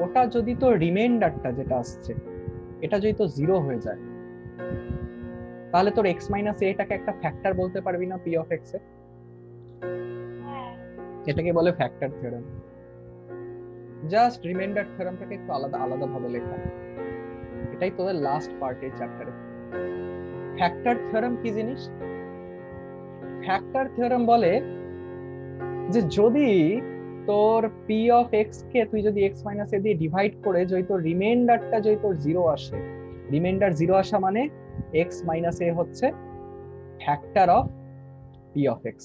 ওটা যদি তোর রিমাইন্ডারটা যেটা আসছে এটা যদি তো 0 হয়ে যায়, তাহলে তোর x মাইনাস এটাকে একটা ফ্যাক্টর বলতে পারবি না p অফ x এ? এটাকে বলে ফ্যাক্টর থিওরেম। জাস্ট রিমাইন্ডার থিওরেমটাকে একটু আলাদা আলাদা ভাবে লেখা, এটাই তোদের লাস্ট পার্ট এই চ্যাপ্টারে। ফ্যাক্টর থিওরেম কি জিনিস? ফ্যাক্টর থিওরেম বলে যে যদি তোর p অফ x কে তুই যদি x মাইনাস এ দিয়ে ডিভাইড করে যদি তোর রিমাইন্ডারটা যদি তোর 0 আসে, রিমাইন্ডার 0 আসা মানে x মাইনাস এ হচ্ছে factor of p of x।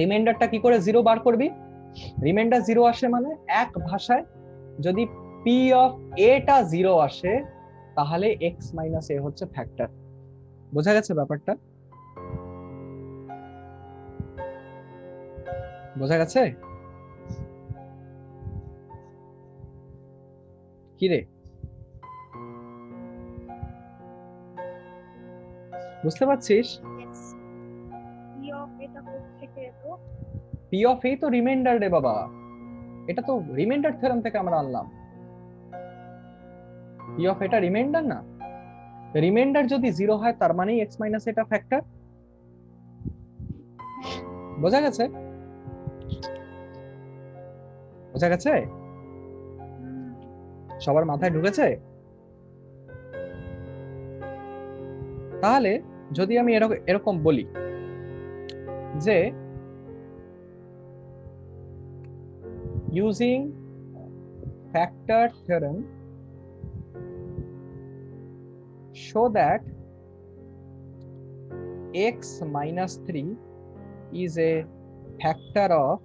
রিমাইন্ডারটা কি করে 0 বার করবি? রিমাইন্ডার 0 আসে মানে এক ভাষায় যদি p অফ a টা 0 আসে তাহলে x মাইনাস এ হচ্ছে ফ্যাক্টর। বোঝা গেছে ব্যাপারটা? বোঝা গেছে? কি রে, বুঝতে পারছিস? পি অফ এ তো রিমাইন্ডার রে বাবা, এটা তো রিমাইন্ডার থিওরেম থেকে আমরা আনলাম। পি অফ এটা রিমাইন্ডার না, রিমাইন্ডার যদি 0 হয় তার মানে x মাইনাস এটা ফ্যাক্টর। বোঝা গেছে? বোঝা গেছে? সবার মাথায় ঢুকেছে? তাহলে যদি আমি এরকম বলি যে using factor theorem show that x minus 3 is a factor of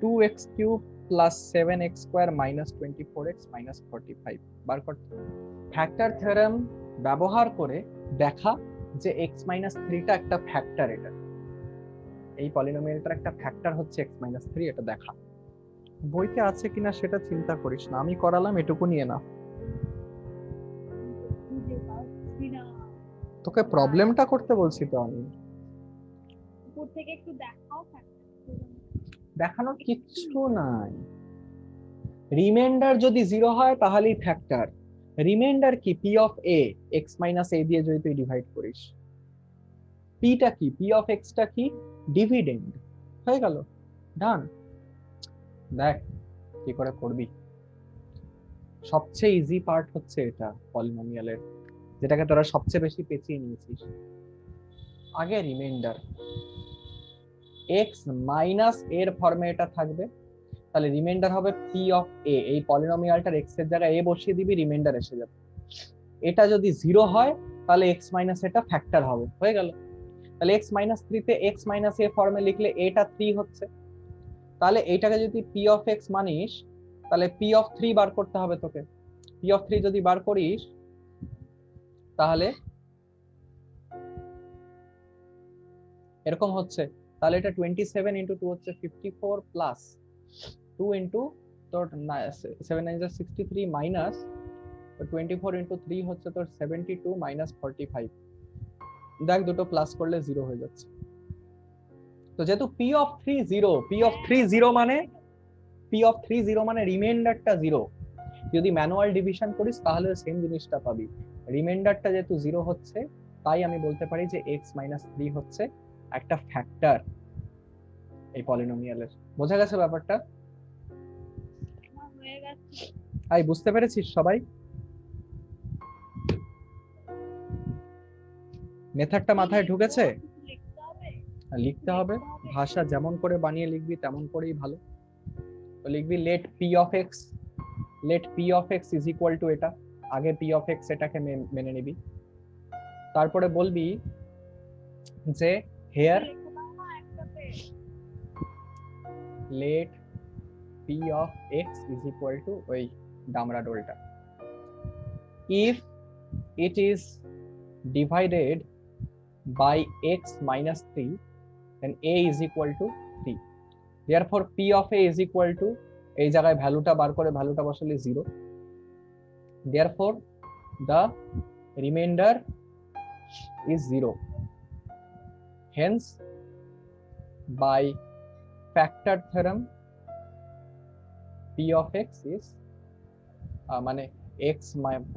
2x cube plus 7x square minus 24x minus 45 বার করতে ফ্যাক্টর থিওরেম ব্যবহার করে দেখা যে x minus 3 টা একটা ফ্যাক্টর, এটা এই পলিনোমিয়ালটার একটা ফ্যাক্টর হচ্ছে x minus 3, এটা দেখা। বইতে আছে কিনা সেটা চিন্তা করিস না, আমি করালাম এটুকু নিয়ে না। তোকে প্রবলেমটা করতে বলছি তো আমি। উপর থেকে একটু দেখাও। দেখানোর কিচ্ছু নাই। রিমাইন্ডার যদি 0 হয় তাহলেই ফ্যাক্টর। রিমাইন্ডার কি? p of a, x minus a দিয়ে যদি তুই ডিভাইড করিস। p টা কি? p অফ x টা কি? ডিভিডেন্ড। হয়ে গেল, ডান। দেখ কি করে করবি। সবচেয়ে ইজি পার্ট হচ্ছে এটা পলিনোমিয়ালের, যেটাকে তোরা সবচেয়ে বেশি পেঁচিয়ে নিয়েছিস। আগে রিমাইন্ডার x মাইনাস এর ফর্মে এটা থাকবে, তাহলে রিমাইন্ডার হবে p অফ a। এই পলিনোমিয়ালটার x এর জায়গায় a বসিয়ে দিবি, রিমাইন্ডার এসে যাবে। এটা যদি 0 হয় তাহলে x মাইনাস এটা ফ্যাক্টর হবে। হয়ে গেল। তাহলে x মাইনাস 3 তে x মাইনাস a ফর্মে লিখলে এটা 3 হচ্ছে। তাহলে এইটাকে যদি p অফ x মানিস তাহলে p অফ 3 বার করতে হবে তোকে। p অফ 3 যদি বার করিস তাহলে এরকম হচ্ছে। তাহলে এটা 27 ইনটু 2 হচ্ছে 54 প্লাস 2 ইনটু তোর 7 9 63 মাইনাস 24 ইনটু 3 হচ্ছে তোর 72 মাইনাস 45। দেখ দুটো প্লাস করলে 0 হয়ে যাচ্ছে। তো যেহেতু p অফ 3 0, p অফ 3 0 মানে রিমাইন্ডারটা 0। যদি ম্যানুয়াল ডিভিশন করিস তাহলে সেম জিনিসটা পাবি। রিমাইন্ডারটা যেহেতু 0 হচ্ছে তাই আমি বলতে পারি যে x মাইনাস 3 হচ্ছে একটা ফ্যাক্টর এই পলিনোমিয়ালের। বোঝা গেছে ব্যাপারটা? আই বুঝতে পেরেছিস সবাই? মেথডটা মাথায় ঢুকেছে? লিখতে হবে, ভাষা যেমন করে বানিয়ে লিখবি তেমন করেই ভালো। তো লিখবি let p of x is equal to এটা। আগে p of x এটাকে মেনে নিবি, তারপরে বলবি যে hair let p of x is equal to ওই ডামরাডোলটা if it is divided by x minus 3 then a is equal to 3, therefore p of a is equal to এই জায়গায় ভ্যালুটা বার করে ভ্যালুটা বসালে 0, therefore the remainder is 0, hence by factor theorem p of x is মানে x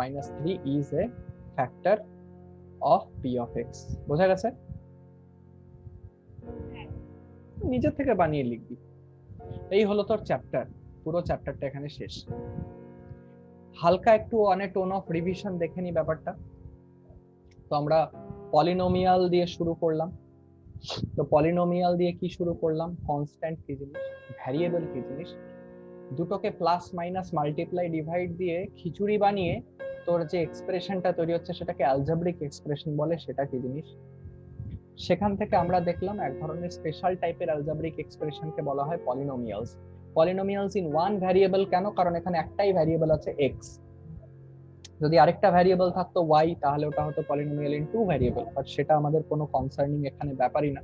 minus 3 is a factor of p of x। বোঝা গেছে? নিজে থেকে বানিয়ে লিখবি। এই হলো তোর চ্যাপ্টার, পুরো চ্যাপ্টারটা এখানে শেষ। হালকা একটু অনেক টোন অফ রিভিশন দেখে নি ব্যাপারটা। তো আমরা পলিনোমিয়াল দিয়ে শুরু করলাম। তো পলিনোমিয়াল দিয়ে কি শুরু করলাম? কনস্ট্যান্ট কি জিনিস, ভ্যারিয়েবল কি জিনিস, দুটোকে প্লাস মাইনাস মাল্টিপ্লাই ডিভাইড দিয়ে খিচুড়ি বানিয়ে তোর যে এক্সপ্রেশনটা তৈরি হচ্ছে সেটাকে অ্যালজেব্রিক এক্সপ্রেশন বলে, সেটা কি জিনিস। সেখান থেকে আমরা দেখলাম এক ধরনের স্পেশাল টাইপের অ্যালজেব্রিক এক্সপ্রেশনকে বলা হয় polynomials. Polynomials in one variable কেন? কারণ এখানে একটাই ভ্যারিয়েবল আছে x। যদি আরেকটা ভ্যারিয়েবল থাকতো y তাহলে ওটা হতো polynomial in two variable, but সেটা আমাদের কোনো কনসার্নিং এখানে ব্যাপারই না।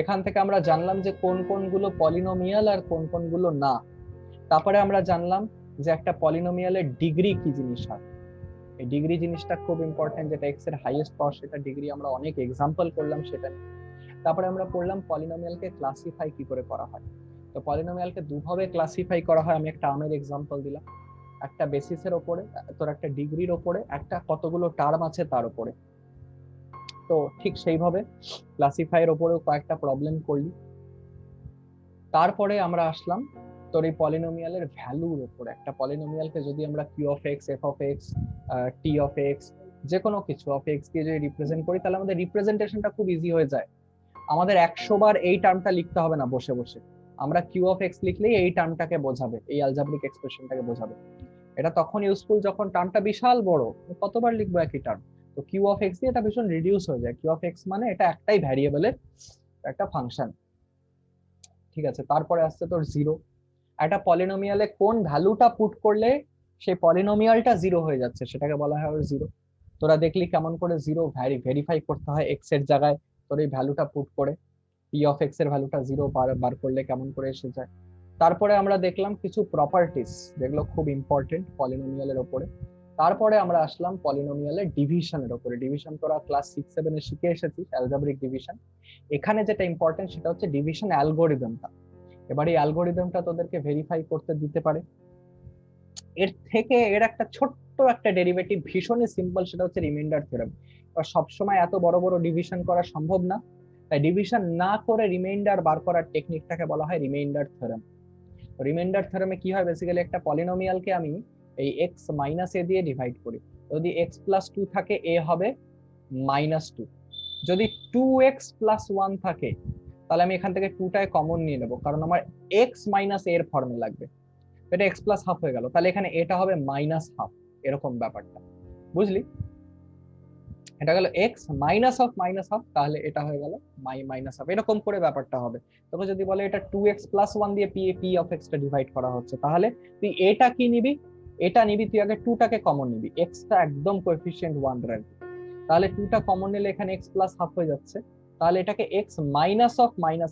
এখান থেকে আমরা জানলাম যে কোন কোনগুলো পলিনোমিয়াল আর কোন কোনগুলো না। তারপরে আমরা জানলাম যে একটা পলিনোমিয়ালের ডিগ্রি কি জিনিস হয়। এই ডিগ্রি জিনিসটা খুব ইম্পর্টেন্ট, যেটা x এর হাইয়েস্ট পাওয়ার সেটা ডিগ্রি। আমরা অনেক এক্সাম্পল করলাম সেটা। তারপরে আমরা পড়লাম পলিনোমিয়ালকে ক্লাসিফাই কি করে করা হয়। তো পলিনোমিয়ালকে দুভাবে ক্লাসিফাই করা হয়। আমি একটা আমের এক্সাম্পল দিলাম, একটা বেসিসের উপরে, তোর একটা ডিগ্রির উপরে, একটা কতগুলো টার্ম আছে তার উপরে। তো ঠিক সেইভাবে ক্লাসিফাইয়ের উপরেও কয়েকটা প্রবলেম করলি। তারপরে আমরা আসলাম তোর এই পলিনোমিয়ালের ভ্যালুর উপর। একটা পলিনোমিয়ালকে যদি আমরা Q of X, F of X, T of X, যে কোনো কিছু অফ এক্স দিয়ে যদি রিপ্রেজেন্ট করি, তাহলে আমাদের রিপ্রেজেন্টেশনটা খুব ইজি হয়ে যায়। আমাদের 100 বার এই টার্মটা লিখতে হবে না বসে বসে, আমরা কিউ অফ এক্স লিখলেই এই টার্মটাকে বোঝাবে, এই অ্যালজেব্রিক এক্সপ্রেশনটাকে বোঝাবে। এটা তখন ইউজফুল যখন টার্মটা বিশাল বড়, কতবার লিখবো একই টার্ম। তো কিউ অফ এক্স দিয়ে এটা ভীষণ রিডিউস হয়ে যায়। কিউ অফ এক্স মানে এটা একটাই ভ্যারিয়েবলের একটা ফাংশন, ঠিক আছে। তারপরে আসছে তোর জিরো। একটা পলিনোমিয়ালে কোন ভ্যালুটা পুট করলে সেই পলিনোমিয়ালটা জিরো হয়ে যাচ্ছে, সেটাকে বলা হয় জিরো। তোরা দেখলি কেমন করে জিরো ভেরিফাই করতে হয়, এক্স এর জায়গায় তোর এই ভ্যালুটা পুট করে পি অফ এক্স এর ভ্যালুটা জিরো বার করলে কেমন করে এসে যায়। তারপরে আমরা দেখলাম কিছু প্রপার্টিস যেগুলো খুব ইম্পর্টেন্ট পলিনোমিয়ালের উপরে। তারপরে আমরা আসলাম পলিনোমিয়ালের ডিভিশনের উপরে। ডিভিশন তোরা ক্লাস 6-7 এ শিখে এসেছিস, অ্যালজেব্রিক ডিভিশন। এখানে যেটা ইম্পর্টেন্ট সেটা হচ্ছে ডিভিশন অ্যালগোরিদমটা। এবার এই অ্যালগোরিদমটা তোদেরকে ভেরিফাই করতে দিতে পারে। এর থেকে এর একটা ছোট্ট একটা ডেরিভেটিভ ভীষণই সিম্পল, সেটা হচ্ছে রিমাইন্ডার থিওরেম। এবার সবসময় এত বড় বড় ডিভিশন করা সম্ভব না, তাই ডিভিশন না করে রিমাইন্ডার বার করার টেকনিকটাকে বলা হয় রিমাইন্ডার থিওরেম। রিমাইন্ডার থিওরেমে কি হয়, বেসিক্যালি একটা পলিনোমিয়ালকে আমি এই এক্স মাইনাস এ দিয়ে ডিভাইড করি। যদি এক্স প্লাস 2 থাকে, এ হবে -2। যদি 2x প্লাস 1 থাকে, তাহলে আমি এখান থেকে 2টায় কমন নিয়ে নেবো, কারণ আমার এক্স মাইনাস এর ফর্মে লাগবে। এটা এক্স প্লাস হাফ হয়ে গেল, তাহলে এখানে এটা হবে -1/2, এরকম ব্যাপারটা, বুঝলি? এটা গেল এক্স মাইনাস হাফ, তাহলে এটা হয়ে গেল -1/2, এরকম করে ব্যাপারটা হবে। তোকে যদি বলে এটা 2x প্লাস 1 দিয়ে পি অফ এক্স টা ডিভাইড করা হচ্ছে, তাহলে তুই এটা কি নিবি, এটা নিবি, তুই আগে 2টাকে কমন নিবি, এক্স টা একদম কোএফিসিয়েন্ট 1 রাখবি, তাহলে 2টা কমন নিলে এখানে এক্স প্লাস হাফ হয়ে যাচ্ছে, তাহলে এটাকে এক্স মাইনাস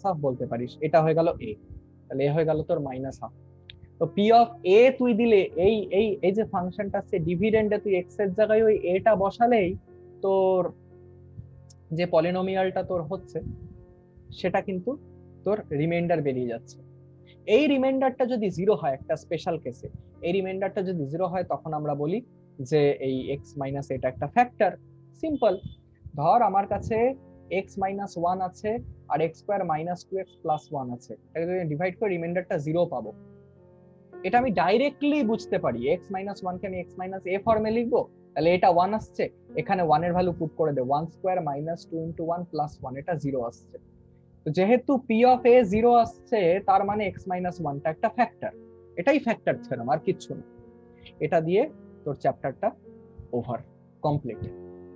হাফ বলতে পারিস। এটা হয়ে গেল এ, তাহলে এ হয়ে গেল তোর -1/2। তো পি অফ এ তুই দিলে এই এই এই যে ফাংশনটা আছে ডিভিডেন্ডে, তুই এক্স এর জায়গায় ওই এটা বসালেই তোর যে পলিনোমিয়ালটা তোর হচ্ছে সেটা কিন্তু তোর রিমাইন্ডার বেরিয়ে যাচ্ছে। এই রিমাইন্ডারটা যদি জিরো হয়, একটা স্পেশাল কেসে এই রিমাইন্ডারটা যদি জিরো হয়, তখন আমরা বলি যে এই এক্স মাইনাস এটা একটা ফ্যাক্টর। সিম্পল, ধর আমার কাছে এক্স মাইনাস 1 আছে আর এক্স স্কোয়ার -2x প্লাস 1 আছে, এটাকে যদি ডিভাইড করে রিমাইন্ডারটা জিরো পাবো। এটা আমি ডাইরেক্টলি বুঝতে পারি, এক্স মাইনাস 1 কে আমি এক্স মাইনাস এ ফর্মে লিখবো, তাহলে এটা 1 আসছে, এখানে 1 এর ভ্যালু পুট করে দে, 1 স্কোয়ার -2 × 1 + 1, এটা 0 আসছে। তো যেহেতু পি অফ এ 0 আসছে, তার মানে এক্স মাইনাস 1 টা একটা ফ্যাক্টর। এটাই ফ্যাক্টর থিওরেম, আর কিচ্ছু না। এটা দিয়ে তোর চ্যাপ্টারটা ওভার, কমপ্লিট।